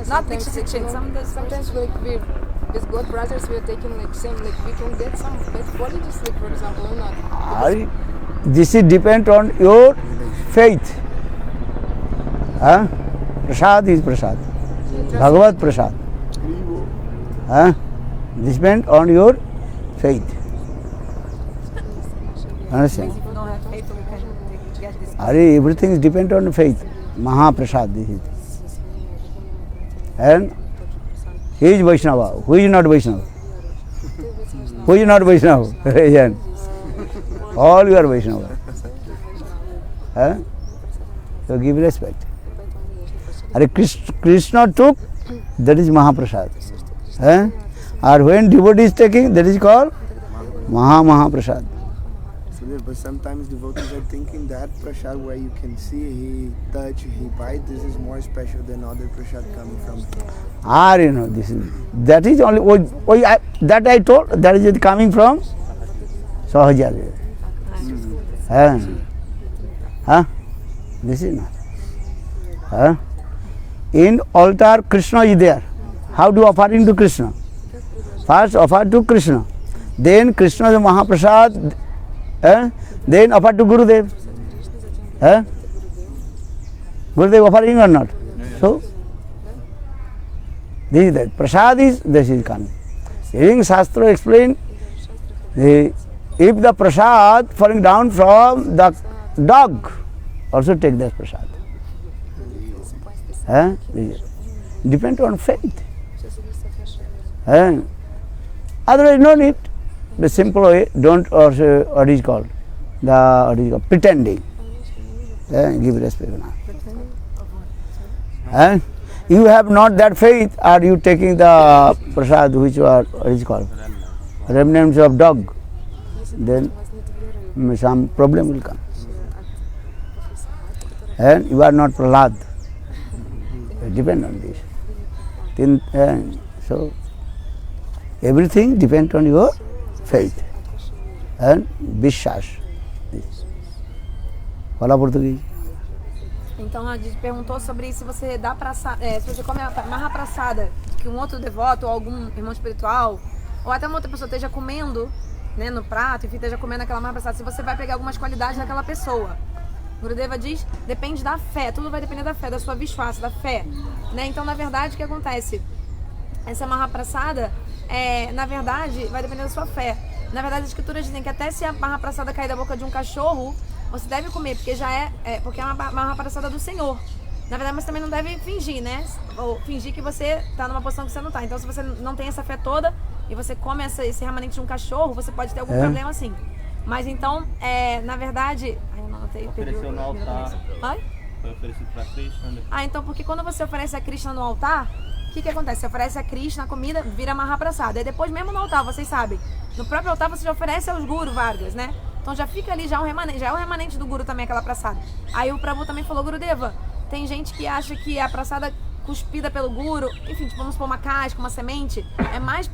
not sometimes with God brothers we are taking like same, like we can get some bad qualities, like for example, or not. This is depend on your faith. Prasad is prasad. Bhagavad Prasad. Depend on your faith. Understand? If you don't have faith, we can get this. Everything is depend on faith. Mahaprasad, this is. And he is Vaishnava. Who is not Vaishnava? Who is not Vaishnava? All you are Vaishnava. So give respect. Krishna took, that is Mahaprasad. Or when devotee is taking, that is called Mahaprasad. But sometimes devotees are thinking that prasad where you can see, he touch, he bite, this is more special than other prasad coming from. That is only, that I told, that is coming from Sahajacharya. This is not. In altar, Krishna is there. How do offering to Krishna? First offer to Krishna. Then Krishna is Mahaprasad. Then offer to Gurudev. Gurudev offering or not? So, this is that. Prasad is, this is coming. Even Shastra explain, if the prasad falling down from the dog, also take that prasad. Depend on faith. Otherwise, no need. The simple way, don't also, what is called, pretending. Give respect now. You have not that faith, are you taking the prasad which are, what is called, remnants of dog, then some problem will come. And you are not Prahlad. Depend on this. So, everything depends on your faith and Vishwas. Fala português. Então a gente perguntou sobre se você dá se você come a Mahaprasada que um outro devoto ou algum irmão espiritual ou até uma outra pessoa esteja comendo, né, no prato, enfim, esteja comendo aquela Mahaprasada, se você vai pegar algumas qualidades daquela pessoa. Gurudeva diz, depende da fé, tudo vai depender da fé, da sua Vishwasa, da fé, né? Então, na verdade, o que acontece? Essa Mahaprasada, na verdade, vai depender da sua fé. Na verdade, as escrituras dizem que até se a Mahaprasada cair da boca de um cachorro, você deve comer, porque porque é uma Mahaprasada do Senhor. Na verdade, mas também não deve fingir, né? Ou fingir que você está numa posição que você não está. Então, se você não tem essa fé toda e você come esse remanente de um cachorro, você pode ter algum problema assim. Mas então, na verdade... Ai, eu não anotei. Ofereceu no altar. Ai? Foi oferecido para Krishna. Então, porque quando você oferece a Krishna no altar, o que acontece? Você oferece a Krishna a comida, vira Mahaprasada. E depois, mesmo no altar, vocês sabem, no próprio altar você já oferece aos Guru Vargas, né? Então já fica ali, já é o remanente do Guru também, aquela prasada. Aí o Prabhu também falou, Gurudeva, tem gente que acha que a prasada cuspida pelo Guru, enfim, tipo, vamos supor uma casca, uma semente, é mais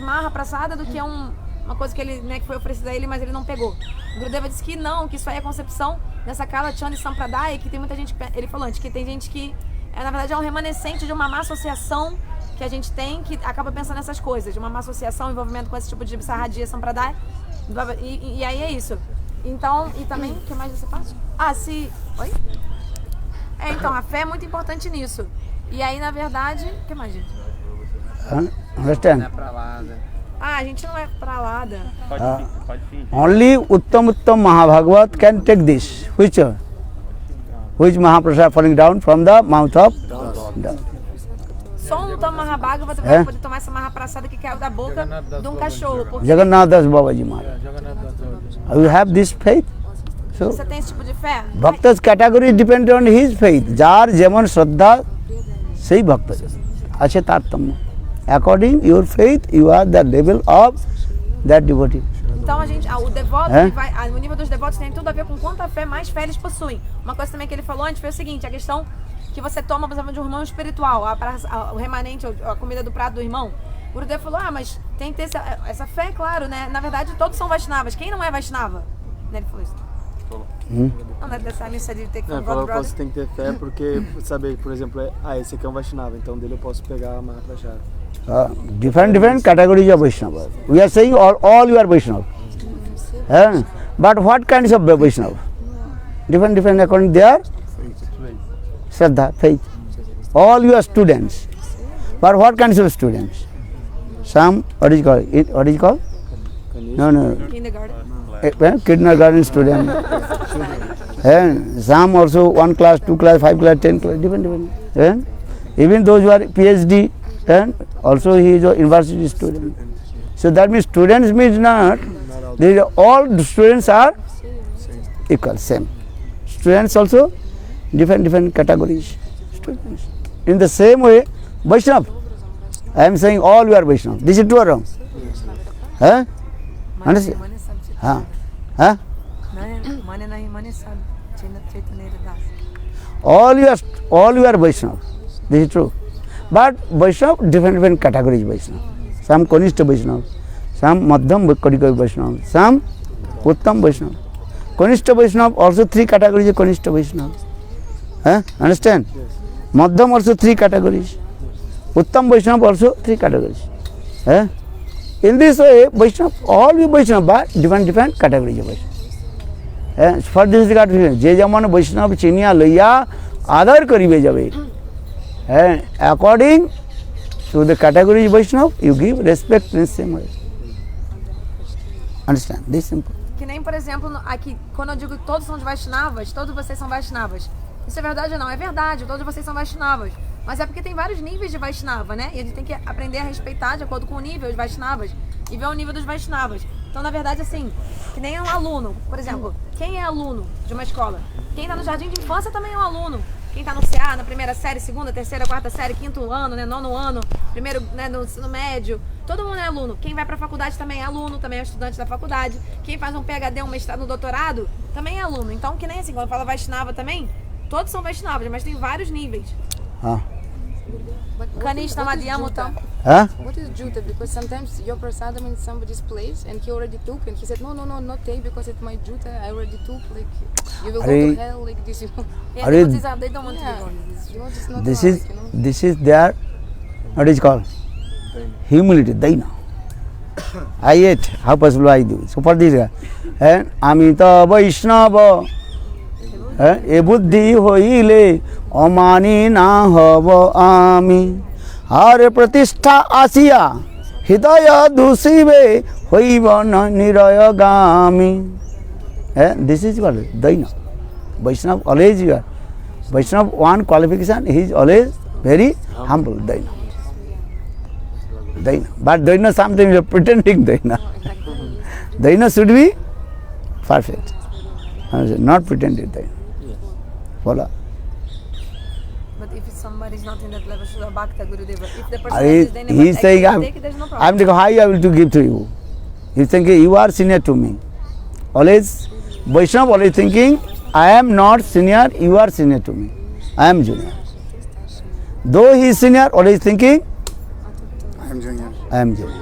Mahaprasada do que uma coisa que ele, né, que foi oferecida a ele, mas ele não pegou. O Gurudeva disse que não, que isso aí é a concepção dessa Kala Chandi Sampradaya, que tem muita gente, ele falou antes, que tem gente que, na verdade, é um remanescente de uma má associação que a gente tem, que acaba pensando nessas coisas, de uma má associação, envolvimento com esse tipo de Sahaja Sampradaya, e aí é isso. Então, e também, o que mais você faz? Oi? Então, a fé é muito importante nisso. E aí, na verdade, o que mais, gente? Understand? A gente não é pralada. Pode fingir. Only Uttam Mahabhagavat can take this. Which Mahaprasad falling down from the mouth of dog. Só um Uttam Mahabhagavata vai poder tomar essa Mahaprasada que caiu da boca de um cachorro. Jagannath Das Babaji Maharaj. You have this faith? So, você tem esse tipo de fé? Bhakta's category depends on his faith. Jar Jeman Shraddha Sei Bhakta. Achetartam. According to your faith, you are the level of that devotee. Então o devoto, o nível dos devotos tem tudo a ver com quanta fé, mais fé eles possuem. Uma coisa também que ele falou antes foi o seguinte, a questão que você toma, por exemplo, de um irmão espiritual, o remanente, a comida do prato do irmão. O Gurudeva falou, mas tem que ter essa fé, claro, né? Na verdade, todos são Vaishnavas. Quem não é Vaishnava? Ele falou isso. Não é dessa missa de ter que você tem que ter fé porque, sabe, por exemplo, esse aqui é um Vaishnava, então dele eu posso pegar a Mahaprasada. Different categories of Vaishnava. We are saying all you are Vaishnava. But what kinds of Vaishnava? Different according to their Shraddha, faith. All you are students. But what kinds of students? Some, what is called? What is called? No. Kindergarten. Kindergarten student. And some also 1 class, 2 class, 5 class, 10 class, different. And even those who are PhD, and also he is a university student. So that means students means not, all the students are equal, same. Students also different categories. Students. In the same way, Vaishnava. I am saying all you are Vaishnava. This is true or wrong? Huh? Understand? Huh? Huh? All you are Vaishnava. This is true. But Vaishnava, different categories Vaishnava. Some Kanishta Vaishnava, some Madhyam Vaishnava, some Uttam Vaishnava. Kanishta Vaishnava also 3 categories of Kanishta Vaishnava. Huh? Understand? Yes. Madhyam also 3 categories. Uttam Vaishnava also 3 categories. Huh? In this way, Vaishnava, all you Vaishnava, but different categories of Vaishnava. For this regard, je jaman Vaishnava chinia loya adar karibe jabe. According to the category of Vaishnava, you give respect in the same way. Understand? This is simple. Que nem, por exemplo, aqui, quando eu digo que todos são de Vaishnavas, todos vocês são Vaishnavas. Isso é verdade ou não? É verdade, todos vocês são Vaishnavas. Mas é porque tem vários níveis de Vaishnava, né? E a gente tem que aprender a respeitar de acordo com o nível dos Vaishnavas e ver o nível dos Vaishnavas. Então, na verdade, assim, que nem um aluno. Por exemplo, quem é aluno de uma escola? Quem está no jardim de infância também é um aluno. Quem está no CA, na primeira série, segunda, terceira, quarta série, quinto ano, né, nono ano, primeiro, né, no ensino médio, todo mundo é aluno. Quem vai para a faculdade também é aluno, também é estudante da faculdade. Quem faz um PhD, um mestrado, um doutorado, também é aluno. Então, que nem assim, quando fala Vaishnava também, todos são Vaishnavas, mas tem vários níveis. Kanishta, Madhyam, Uttam. What is Juta? Because sometimes your prasadam in somebody's place and he already took and he said, no, not take because it's my Juta, I already took, like, you will go to hell, like this, you know. Yeah, they don't want to be on this. This is their, what is called? Humility, Daina. I ate, how possible I do? So for this, Amita Vaishnava, e buddhi hoile, amani na hava ami. Hare pratishtha asiya, hidaya dusive, hoiva niraya gami. This is what Daina. Vaishnava always you are. Vaishnava one qualification, he is always very humble, Daina. Daina. But Daina sometimes you are pretending Daina. Daina should be perfect. Not pretended Daina. Follow? But if somebody is not in that level, should Bhakta Gurudeva. If the person is then he is saying, I'm thinking, how I will to give to you. He is thinking, you are senior to me. Always, Vaishnava always thinking, I am not senior, you are senior to me. I am junior. Though he is senior, always thinking, I am junior. I am junior.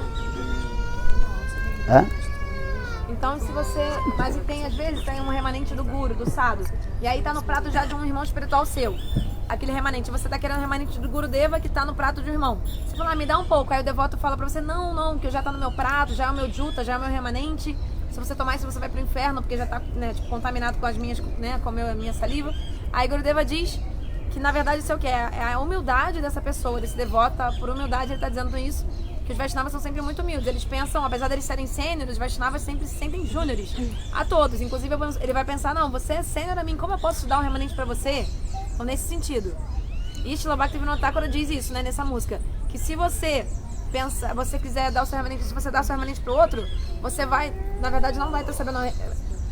Então, se você... Mas tem, às vezes, tem um remanente do guru, do sadhu. E aí tá no prato já de um irmão espiritual seu. Aquele remanente. Você tá querendo o remanente do Gurudeva que tá no prato de um irmão. Você fala, me dá um pouco. Aí o devoto fala pra você, não, que já tá no meu prato, já é o meu juta, já é o meu remanente. Se você tomar isso, você vai pro inferno, porque já tá, né, tipo, contaminado com as minhas, né, com a minha saliva. Aí Gurudeva diz que, na verdade, isso é o que? É a humildade dessa pessoa, desse devoto. Por humildade, ele tá dizendo isso. Que os Vaishnavas são sempre muito humildes. Eles pensam, apesar deles serem sêniores, os Vaishnavas sempre se sentem júniores a todos. Inclusive, ele vai pensar, não, você é sênior a mim, como eu posso dar um remanente pra você? Então, nesse sentido. E Srila Bhaktivinoda Thakura diz isso, né, nessa música. Que se você pensa, você quiser dar o seu remanente, se você dar o seu remanente pro outro, você vai, na verdade, não vai estar sabendo...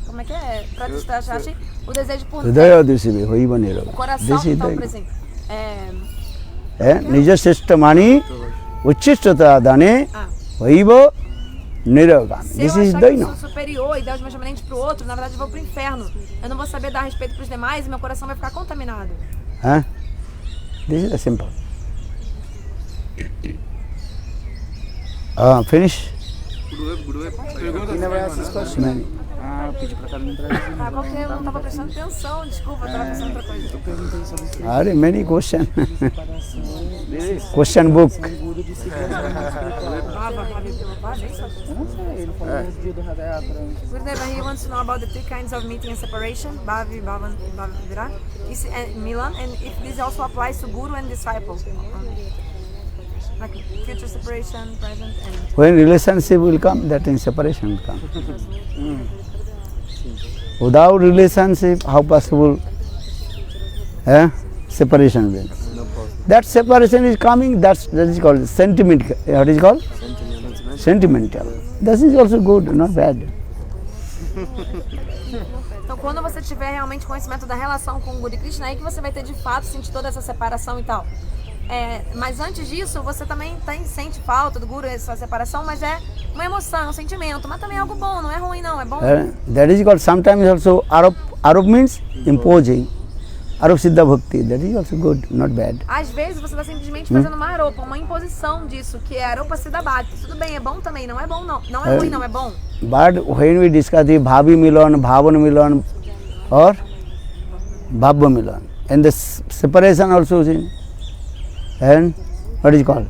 Como é que é? Pratishtachashi, o desejo por... O coração que está presente. Nija Seshta Mani... Uchistata dane, vaiva niragami. Se eu achar que eu sou superior e der os meus remanentes para o outro, na verdade eu vou para o inferno. Eu não vou saber dar respeito para os demais e meu coração vai ficar contaminado. This is simple. Finish? Eu pedi pra Carolina trazer. Porque eu não estava prestando atenção, desculpa, eu estava pensando outra coisa. Eu perguntei sobre isso. Many questions. Question book. Eu não sei, ele falou no dia do Radayatra. Gurudeva, he wants to know about the 3 kinds of meeting and separation, Bhavi, Bhavan, and Bhavira, Milan, and if this also applies to Guru and disciple. Like future separation, present, and When relationship will come, that means separation will come. Without relationship, how possible separation will? That separation is coming, that is called sentiment. What is called? Sentimental. This is also good, not bad. Então, quando você tiver realmente conhecimento da relação com o Guru e Krishna, aí que você vai ter de fato sentir toda essa separação e tal. Mas antes disso, você também sente falta do Guru, essa separação, mas é uma emoção, é um sentimento, mas também é algo bom, não é ruim não, é bom. That is called sometimes also Arup means imposing. Arup Siddha Bhakti, that is also good, not bad. Às vezes você está simplesmente fazendo uma aropa, uma imposição disso, que é Aropa Siddha Bhakti. Tudo bem, é bom também, não é bom não. Não é ruim não, é bom. But when we discuss the Bhavi Milan, Bhavan Milan or Bhavya Milan, and the separation also is in, and what is called?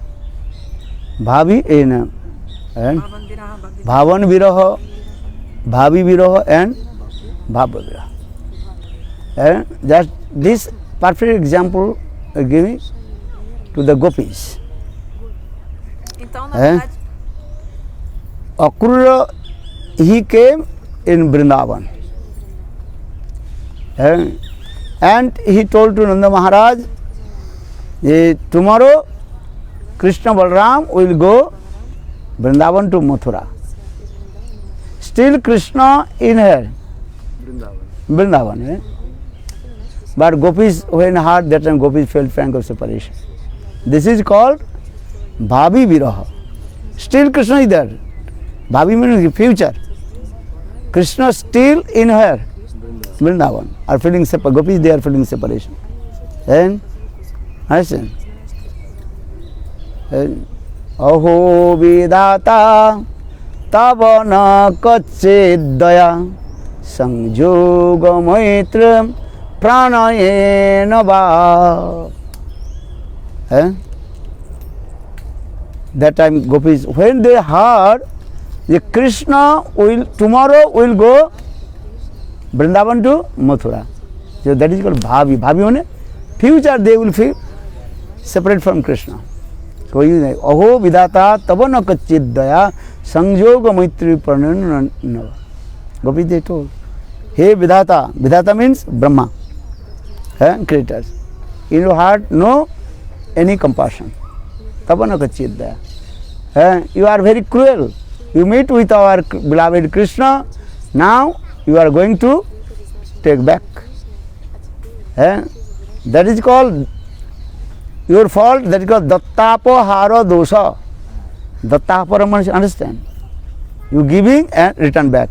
Bhavi and Bhavan Viraha, Bhavi Viraha and Bhavya Viraha. And just this perfect example I give to the gopis. Então, na verdade, Akrura, he came in Vrindavan. And he told to Nanda Maharaj, tomorrow Krishna Balram will go Vrindavan to Mathura. Still Krishna in here. Vrindavan. But gopis, when heard, that time gopis felt frank of separation. This is called Bhavi Viraha. Still Krishna is there. Bhavi means future. Krishna still in her. Vrindavan are feeling separation. Gopis, they are feeling separation. And understand? Aho vidata tavana kachedaya sanjoga maitra pranayena va. That time gopis, when they heard the Krishna will tomorrow will go Vrindavan to Mathura. So that is called Bhavi. Bhavi means future they will feel separate from Krishna. So you say, Aho vidata tavana kachidaya sanjoga maitri pranayena. Gopis they told, hey vidata. Vidata means Brahma. Creators. In your heart no any compassion. Tavana kachidaya. You are very cruel. You meet with our beloved Krishna. Now you are going to take back. That is called your fault. That is called dattapahara dosa. Dattapahara means understand. You giving and return back.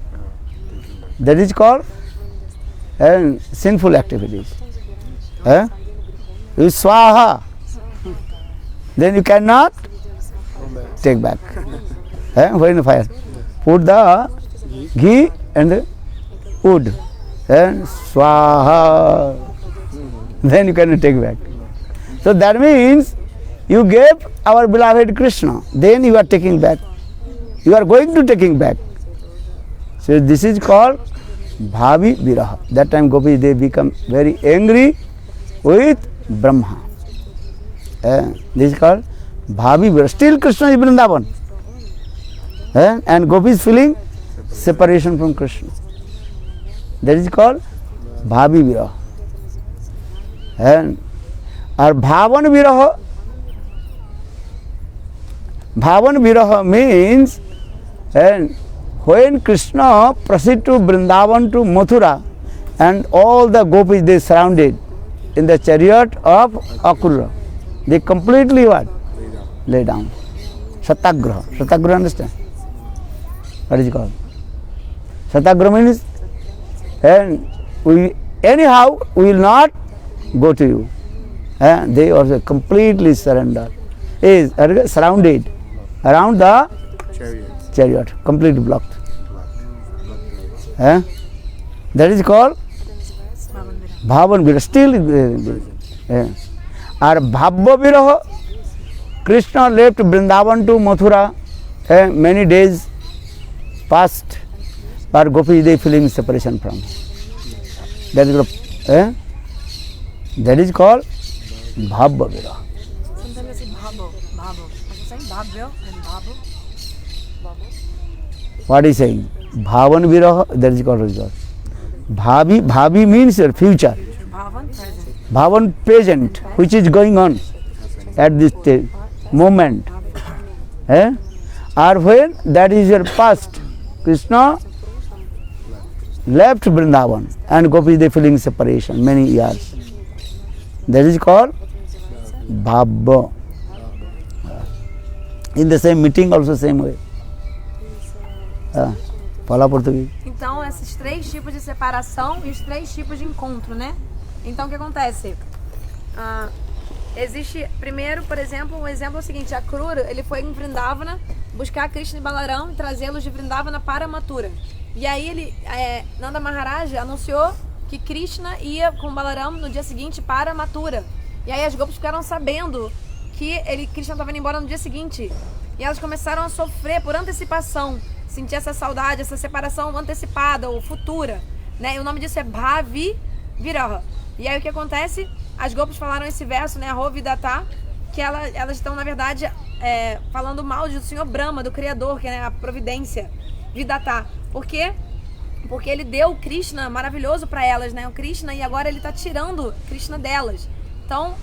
That is called sinful activities. You swaha. Then you cannot take back. When the fire, put the ghee and the wood and swaha. Then you cannot take back. So that means you gave our beloved Krishna. Then you are taking back. You are going to taking back. So this is called Bhavi Viraha. That time gopis they become very angry with Brahma. This is called Bhavi Viraha. Still Krishna is Vrindavan. And gopis feeling separation from Krishna. That is called Bhavi Viraha. And our Bhavan Viraha means when Krishna proceeded to Vrindavan to Mathura and all the gopis they surrounded in the chariot of Akrura. They completely what? Lay down. Satyagraha. Satyagraha, understand? What is it called? Satyagraha means anyhow we will not go to you. They also completely surrender. Is surrounded around the chariot, completely blocked. That is called Bhavan Viraha. Still Our Bhavya Viraha, Krishna left Vrindavan to Mathura. Many days passed, but gopis they feeling separation from. That is called Bhavya Viraha. Sometimes I say bhavo. Bhavya and Bhavu. What is saying? Bhavan viraha, that is called result. Bhavi means your future. Bhavan present. Bhavan present, which is going on at this moment. Or when that is your past. Krishna left Vrindavan and Gopis they feeling separation many years. That is called Bhava. In the same meeting also same way. Fala português. Então, esses 3 tipos de separação e os 3 tipos de encontro, né? Então, o que acontece? Existe, primeiro, por exemplo, um exemplo é o seguinte, a Krura, ele foi em Vrindavana buscar Krishna e Balaram e trazê-los de Vrindavana para Mathura. E aí Nanda Maharaj anunciou que Krishna ia com Balaram no dia seguinte para Mathura. E aí as Gopis ficaram sabendo que Krishna estava indo embora no dia seguinte. E elas começaram a sofrer por antecipação, sentir essa saudade, essa separação antecipada ou futura, né? E o nome disso é Bhavi Viraha. E aí o que acontece? As Gopis falaram esse verso, né? Rovidata, que elas estão, na verdade, falando mal do Senhor Brahma, do Criador, que é a providência, Vidata. Por quê? Porque ele deu o Krishna maravilhoso para elas, né? O Krishna, e agora ele está tirando Krishna delas. Então,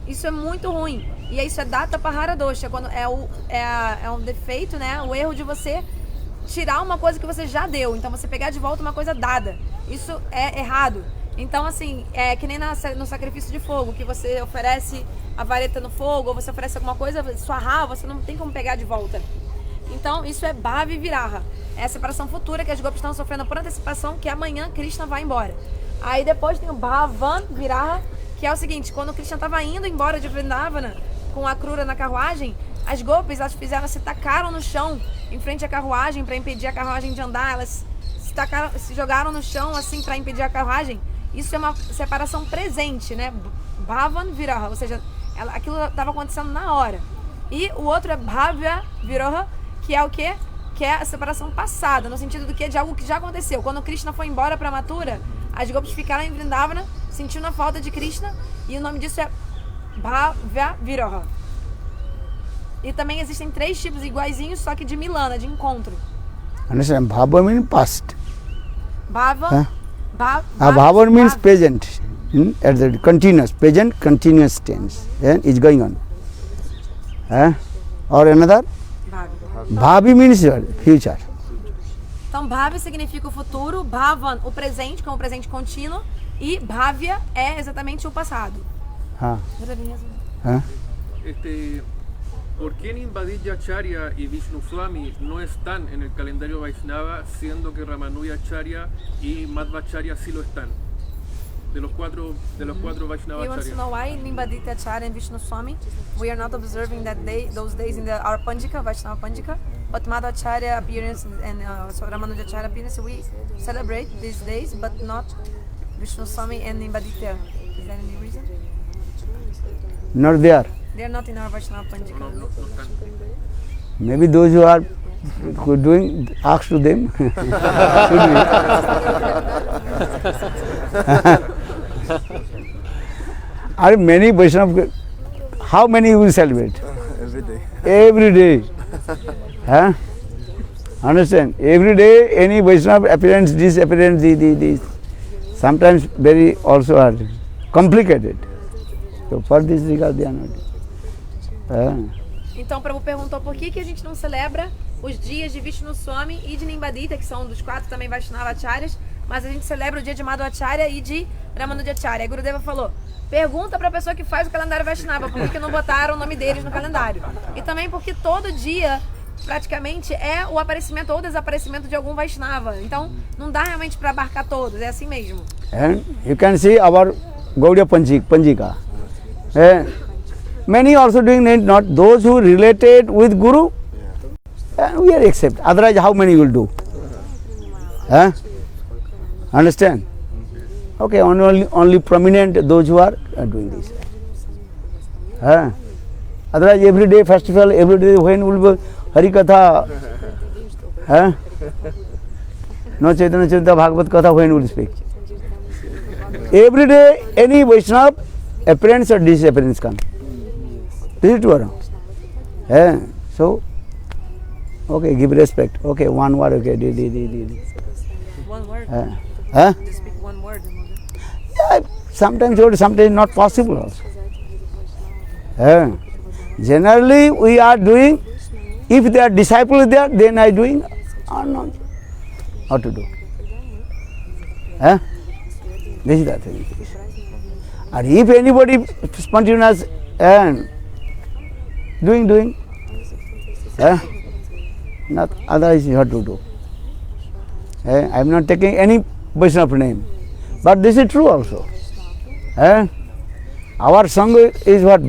isso é muito ruim. E isso é data pahara dosha, quando é um defeito, né? O erro de você tirar uma coisa que você já deu. Então, você pegar de volta uma coisa dada. Isso é errado. Então, assim, é que nem no sacrifício de fogo, que você oferece a vareta no fogo, ou você oferece alguma coisa, sua raiva, você não tem como pegar de volta. Então, isso é Bhavi Viraha. É a separação futura que as Gopis estão sofrendo por antecipação, que amanhã Krishna vai embora. Aí depois tem o Bhavan Viraha, que é o seguinte, quando Krishna estava indo embora de Vrindavana, com a Krura na carruagem, as Gopis, elas se tacaram no chão, em frente à carruagem, para impedir a carruagem de andar. Elas se jogaram no chão, assim, para impedir a carruagem. Isso é uma separação presente, né? Bhavan Viraha, ou seja, aquilo estava acontecendo na hora. E o outro é Bhavya Viraha, que é o quê? Que é a separação passada, no sentido do que de algo que já aconteceu. Quando Krishna foi embora para Mathura, as Gopis ficaram em Vrindavana, sentindo a falta de Krishna, e o nome disso é Bhavya Viraha. E também existem 3 tipos iguaizinhos, só que de Milana, de encontro. Understand? Bhava means past. Bhava. Bhava means present. At the continuous, present continuous tense. Then is going on. Or another? Bhavi means future. Então, Bhavi significa o futuro, Bhavan, o presente, como o presente contínuo, e Bhavya é exatamente o passado. ¿Por qué Nimbaditya Acharya y Vishnu Swami no están en el calendario Vaishnava, siendo que Ramanuja Acharya y Madhvacharya sí lo están? De los cuatro Vaishnava You want to know why Nimbaditya Acharya and Vishnu Swami, we are not observing those days in our Panjika, Vaishnava Panjika, but Madhvacharya appearance and Ramanuja Acharya appearance, we celebrate these days, but not Vishnu Swami and Nimbaditya. Is there any reason? Not there. They are not in our Vaishnava Panjika. Maybe those who are doing, ask to them. Are many Vaishnava, how many you will celebrate? Every day. Every day. Understand? Every day any Vaishnava appearance, disappearance, this. Sometimes very also are complicated. So for this regard they are not. Então, Prabhu perguntou por que a gente não celebra os dias de Vishnu Swami e de Nimbadita, que são dos 4 também Vaishnava Acharyas, mas a gente celebra o dia de Madhvacharya e de Ramanuja Acharya. A Gurudeva falou, pergunta para a pessoa que faz o calendário Vaishnava por que não botaram o nome deles no calendário. E também porque todo dia, praticamente, é o aparecimento ou desaparecimento de algum Vaishnava. Então, não dá realmente para abarcar todos, é assim mesmo. And you can see our Gaudiya Panjika. Many also doing it, not those who related with Guru, we are accept. Otherwise, how many will do? Understand? Okay, only prominent those who are doing this. Otherwise, every day festival, every day when will be Harikatha, no Chaitanya Charita Bhagavad Katha, when will speak? Every day, any Vaishnava appearance or disappearance comes. This is true. So, okay, give respect. Okay, one word. Okay, One word. Huh? Just speak one word. Yeah, sometimes not possible also. Generally, we are doing. If their disciple is there, then I doing or not. How to do? This is the thing. And if anybody spontaneous and doing, not otherwise you have to do. I am not taking any Vaishnava name, but this is true also. Our Sangha is what?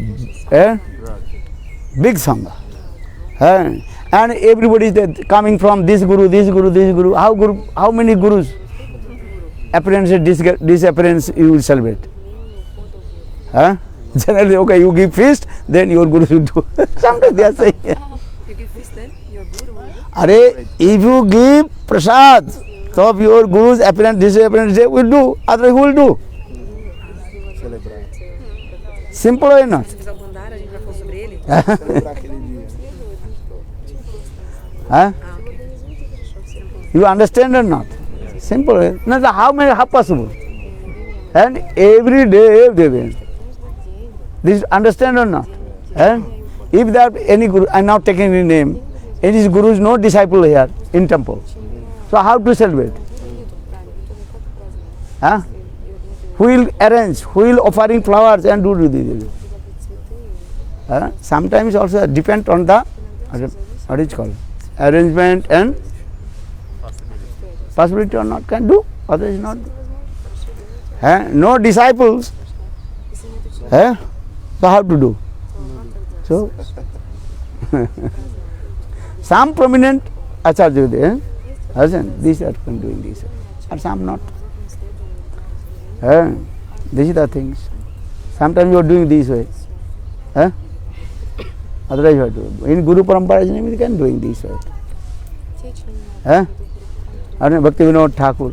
Big Sangha. And everybody is coming from this Guru, this Guru, this Guru. How many Gurus? Appearance, disappearance you will celebrate. Generally, okay, you give feast, then your Guru will do. Sometimes they are saying. You give feast, then your Guru will do. If you give prasad, so your Guru's appearance, disappearance, they will do. Otherwise, who will do? Simple or not? You understand or not? Simple. Not how possible? And every day they will. This understand or not? If there are any Guru, I am not taking any name, any Guru is no disciple here in temple. So how to celebrate? Who will arrange? Who will offering flowers and do this? Sometimes also depend on the what is called arrangement and possibility or not can do, others not do. No disciples. So how to do? So some prominent acharya these are doing this, and some not. These are the things. Sometimes you are doing this way. Otherwise you have to do. In Guru Parampara you can doing this way. Bhakti Vinod Thakur.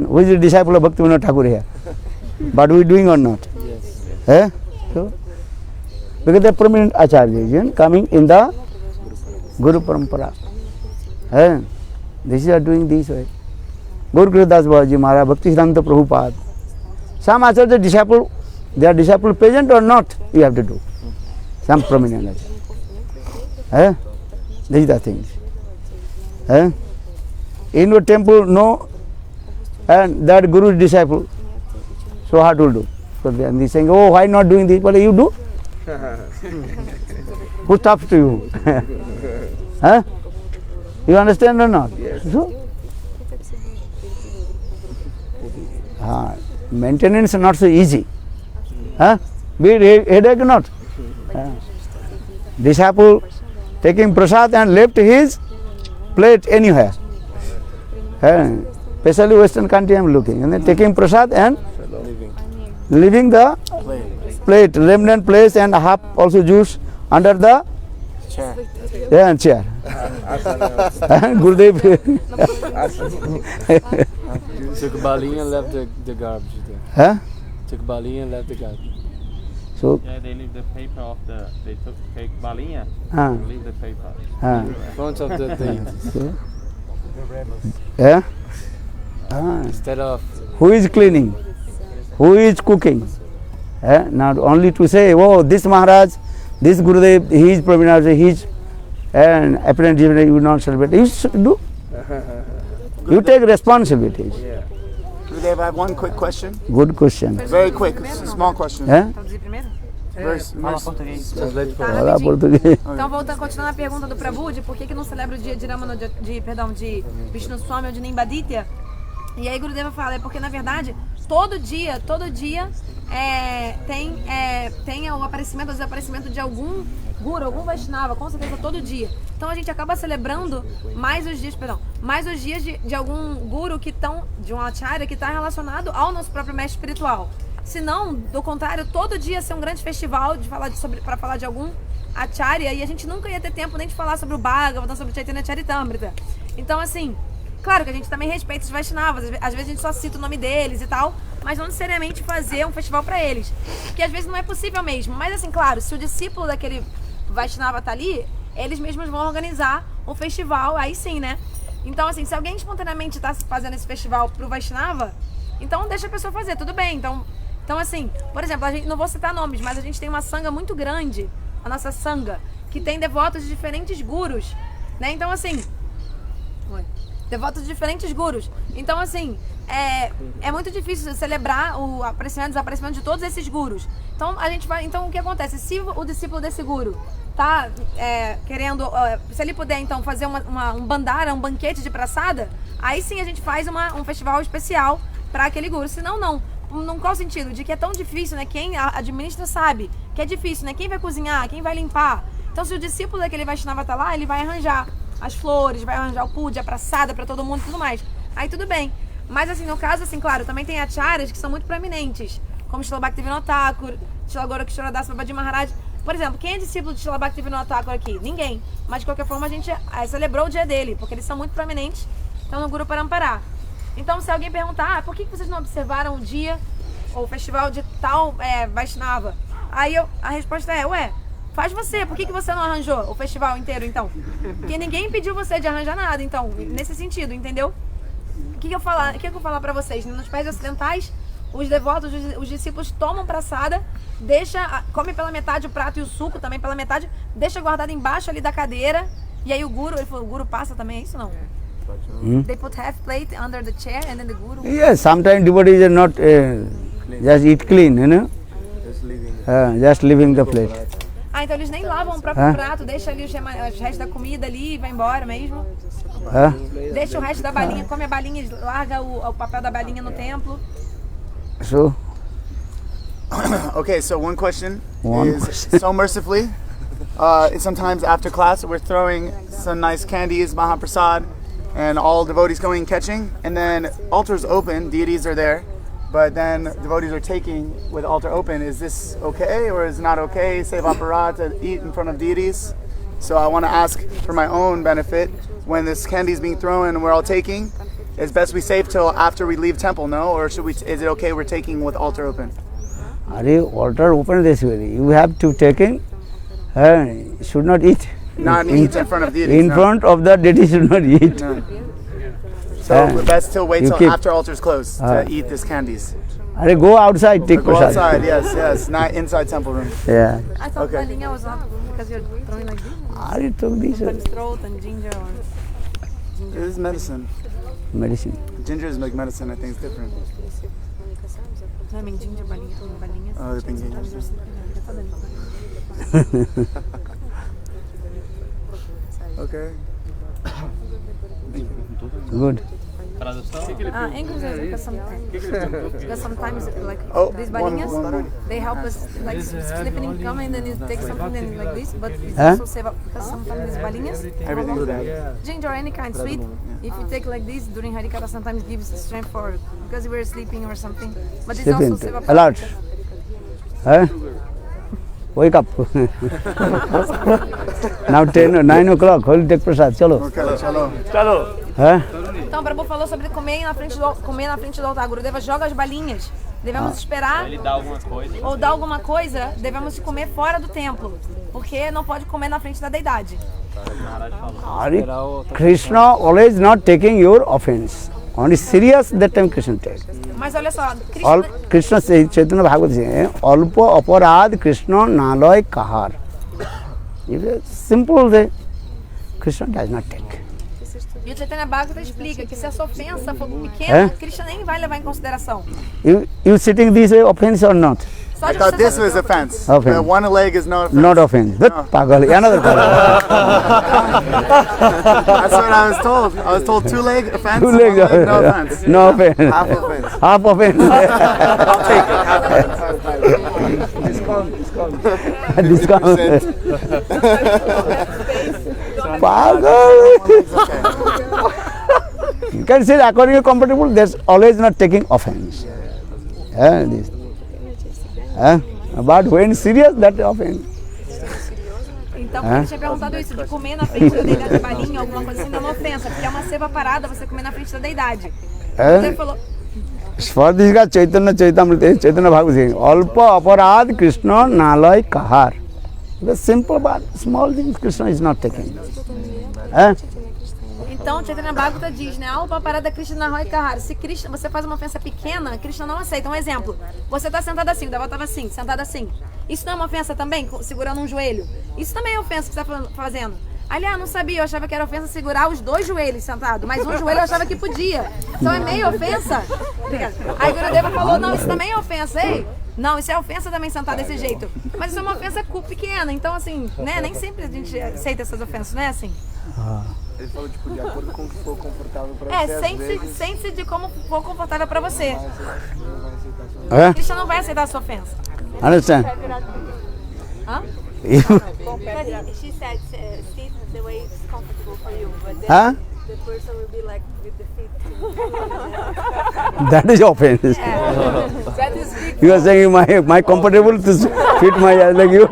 Who is the disciple of Bhakti Vinod Thakur here? But we doing or not? Yes. So, because the prominent acharya coming in the Guru Parampara. This is doing this way. Gaur Krishna Das Babaji Maharaj, Bhakti Siddhanta Prabhupada. Some acharya disciple, their disciple present or not, you have to do. Some prominent acharya. These are the things. In your temple, no, and that Guru is disciple. So how to do? So they are saying, oh, why not doing this? Well, you do. Who stops to you? You understand or not? Yes. So, maintenance is not so easy. Be it headache or not. Disciple taking prasad and left his plate anywhere. Especially Western country I am looking. And then taking prasad and leaving the plate, remnant place and half also juice under the chair. Chair. Gurudev took balinha and left the garbage there. Took balinha and left the garbage. So yeah, they leave the paper of they take balinha and leave the paper. Front of the thing. Instead of who is cleaning? Who is cooking? Not only to say, oh, this Maharaj, this Gurudev, he is Pravinaj, he is and apparently you will not celebrate. You should do. You take responsibilities. Gurudev, I have one quick question. Good question. Very quick, small question. Fala português. Então, voltando, continuando a pergunta do Prabhu, de por que não celebra o dia de Ramana, de Vishnu Swami ou de Nimbaditya. E aí Gurudeva fala, é porque na verdade, todo dia tem o aparecimento, o desaparecimento de algum Guru, algum Vaishnava, com certeza todo dia. Então a gente acaba celebrando mais os dias de algum Guru que estão, de um Acharya que está relacionado ao nosso próprio mestre espiritual. Se não, do contrário, todo dia ser um grande festival para falar de algum Acharya e a gente nunca ia ter tempo nem de falar sobre o Bhagavatam, sobre o Chaitanya Charitamrita. Então assim, claro que a gente também respeita os Vaishnavas, às vezes a gente só cita o nome deles e tal, mas não necessariamente fazer um festival para eles, porque às vezes não é possível mesmo. Mas assim, claro, se o discípulo daquele Vaishnava tá ali, eles mesmos vão organizar o festival, aí sim, né? Então, assim, se alguém espontaneamente está fazendo esse festival pro Vaishnava, então deixa a pessoa fazer, tudo bem. Então assim, por exemplo, a gente, não vou citar nomes, mas a gente tem uma sangha muito grande, a nossa sangha, que tem devotos de diferentes gurus, né? Então, assim, devotos de diferentes gurus. Então, assim, é muito difícil celebrar o aparecimento, desaparecimento de todos esses gurus. Então, então o que acontece? Se o discípulo desse guru tá querendo, se ele puder então fazer um bandara, um banquete de praçada, aí sim a gente faz um festival especial para aquele guru. Senão não. Qual o sentido? De que é tão difícil, né? Quem administra sabe que é difícil, né? Quem vai cozinhar, quem vai limpar. Então, se o discípulo daquele Vaishnava tá lá, ele vai arranjar as flores, vai arranjar o puja, a praçada para todo mundo e tudo mais. Aí tudo bem. Mas assim, no caso, assim, claro, também tem acharyas que são muito proeminentes, como Srila Bhaktivinoda Thakur, Srila Gorakshora Das Babaji Maharaj. Por exemplo, quem é discípulo de Srila Bhaktivinoda Thakur aqui? Ninguém. Mas de qualquer forma a gente celebrou o dia dele, porque eles são muito proeminentes, então no Guru Parampara. Então, se alguém perguntar, por que vocês não observaram o dia ou o festival de tal Vaishnava? Aí a resposta é, faz você, por que você não arranjou o festival inteiro, então? Porque ninguém impediu você de arranjar nada, então, nesse sentido, entendeu? O que eu falar pra vocês? Nos países ocidentais, os devotos, os discípulos tomam praçada, come pela metade o prato e o suco também pela metade, deixa guardado embaixo ali da cadeira, e aí o guru passa também, é isso não? They put half plate under the chair and then the guru. Yes, sometimes devotees are not just eat clean, you know. Just leaving the plate. Então eles nem lavam o próprio prato, deixa ali os restos da comida ali e vai embora mesmo. Deixa o resto da balinha, come a balinha, larga o papel da balinha no templo. So. Okay, so one question is so mercifully. Sometimes after class we're throwing some nice candies, Mahaprasad, and all devotees going catching, and then altars open, deities are there, but then devotees are taking with altar open. Is this okay or is it not okay, Seva Parat, to eat in front of deities? So I want to ask for my own benefit, when this candy is being thrown and we're all taking, it's best we save till after we leave temple, no? Or is it okay we're taking with altar open? Altar open this way. You have to take in, should not eat. Not eat in front of deities. In front of the deity should not eat. No. So best till wait till after altar's closed to eat these candies. Go outside, take Go prasad. outside, yes, not inside temple room. Yeah. I thought balinha was not because you're throwing like this. I took this. Sometimes throat and ginger or It is medicine. Medicine. Ginger is like medicine, I think it's different. No, I mean ginger balinha. Oh, the pink ginger. Okay. Good. Inclusive, because sometimes like these balinhas, they help us like sleeping in cama and then you take something like this, but it's also save up because sometimes these balinhas, ginger or any kind sweet, if you take like this during Harikata, sometimes gives strength for because we were sleeping or something. But it's also save up. Alert. Wake up. Now 9 o'clock. Holy take prasad. Chalo. Okay, chalo. Então, o Prabhu falou sobre comer na frente do altar. Gurudeva joga as balinhas. Devemos esperar. Ele dá alguma coisa. Ou dá alguma coisa, devemos comer fora do templo. Porque não pode comer na frente da deidade. Krishna always not taking your offense. Only serious that time Krishna takes. Mas olha só, Krishna says, Chaitanya Bhagavad says, Alpa aparad Krishna naloy kahar. Simple way. Krishna does not take. E o Chaitanya Bhagavata explica que se essa ofensa for pequena, Krishna nem vai levar em consideração. You sitting this way offense or not? I thought this was offense. Offense. The one leg is no offense. Not offense. That pagal. Another pagal. That's what I was told. I was told 2 leg offense. 2 leg, one leg, no offense. No offense. Half offense. Half offense. I'll take it. Half offense. Discount. Pagal. You can say according to comfortable. There's always not taking offense. But when serious, that offense. Então, quando eu tinha perguntado isso, de comer na frente da deidade, balinha, alguma coisa assim, não é uma ofensa, porque é uma seva parada você comer na frente da deidade. Então ele falou. For this guy, Chaitanya Bhagavad saying, Alpa aparad Krishna nalay kahar. Because simple but small things Krishna is not taking. Huh? Então, Chaitanya Bhagavata diz, né? Alpa parada Krishna Roy Kahara. Se Krishna, você faz uma ofensa pequena, Krishna não aceita. Um exemplo, você está sentada assim, o Deva estava assim, sentada assim. Isso não é uma ofensa também? Segurando um joelho. Isso também é ofensa que você está fazendo. Aliás, não sabia, eu achava que era ofensa segurar os dois joelhos sentados, mas um joelho eu achava que podia. Então é meio ofensa? Aí Gurudeva falou, não, isso também é ofensa, ei? Não, isso é ofensa também sentar desse jeito. Mas isso é uma ofensa pequena, então assim, né, nem sempre a gente aceita essas ofensas, não é assim? Ele falou, tipo, de acordo com o que for confortável pra você. Sente-se de como for confortável pra você. Krishna não vai aceitar a sua ofensa. Understand? Hã? She said, sit the way it's comfortable for you, but then Huh? the person will be like with the feet. That is offense. That is big. You are saying my comfortable to fit my ass like you.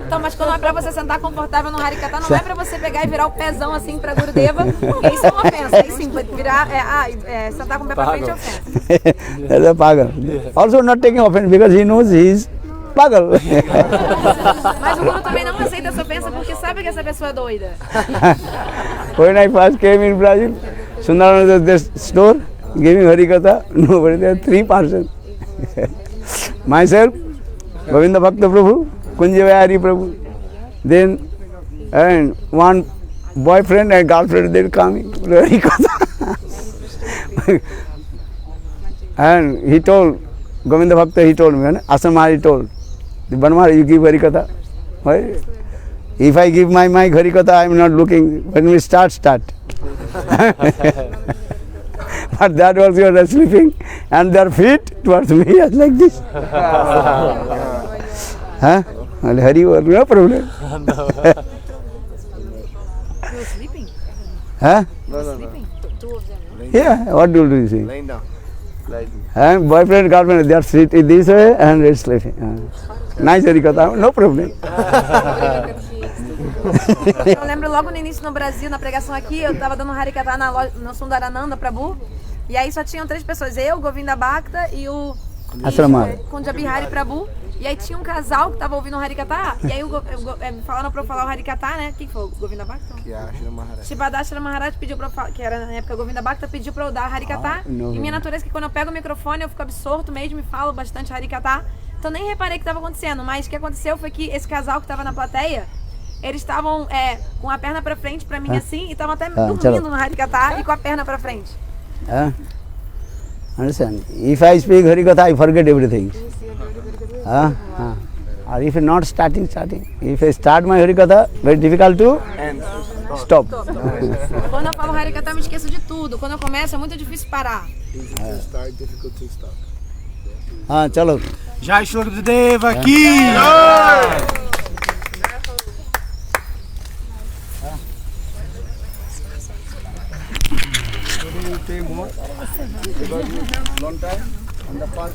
Então, mas quando é pra você sentar confortável no Harikata, não é pra você pegar e virar o pezão assim pra Gurudeva, porque isso é uma ofensa. Aí sim, virar, sentar com o pé pra frente é ofensa. That's a pagal. Also not taking offense because he knows he is pagal. Mas o Guru também não aceita essa ofensa porque sabe que essa pessoa é doida. When I first came in Brazil, Sundarananda store giving Harikatha, nobody, there are 3 persons. Myself, Govinda Bhakta Prabhu, Kunja Vihari Prabhu, then and one boyfriend and girlfriend, they coming Harikatha. And he told, Govinda Bhakta, he told me, Asamari told, Banmar, you give Harikatha. Why? If I give my mic Harikatha, I am not looking. When we start. But that was you are sleeping and their feet towards me like this. Huh? Hari, no problem. You were sleeping? Huh? No. Two of them. Yeah, what do you see? Laying down. And boyfriend, girlfriend, they are sitting this way and they are sleeping. Nice Harikatha, no problem. Eu lembro logo no início no Brasil, na pregação aqui, eu tava dando Harikatha no Sundarananda Prabhu, e aí só tinham 3 pessoas, eu, Govinda Bhakta e o Kunja Bihari Prabhu, e aí tinha um casal que tava ouvindo o Harikatha, e aí falando pra eu falar o Harikatha, né? Quem foi? Govinda Bhakta? Shibadashra Maharaj pediu pra eu falar, que era na época Govinda Bhakta, pediu pra eu dar Harikatha, e minha natureza é que quando eu pego o microfone eu fico absorto mesmo e falo bastante Harikatha, então nem reparei o que estava acontecendo, mas o que aconteceu foi que esse casal que estava na plateia, eles estavam com a perna pra frente pra mim assim, e estavam até dormindo no Harikatha e com a perna pra frente. Understand? If I speak Harikatha, I forget everything. Or if not starting. If I start my Harikatha, very difficult to stop. Quando eu falo Harikatha, eu me esqueço de tudo. Quando eu começo, é muito difícil parar. Easy to start, difficult to stop. Chalo. Jai Shri Gurudeva aqui! Long time on the park.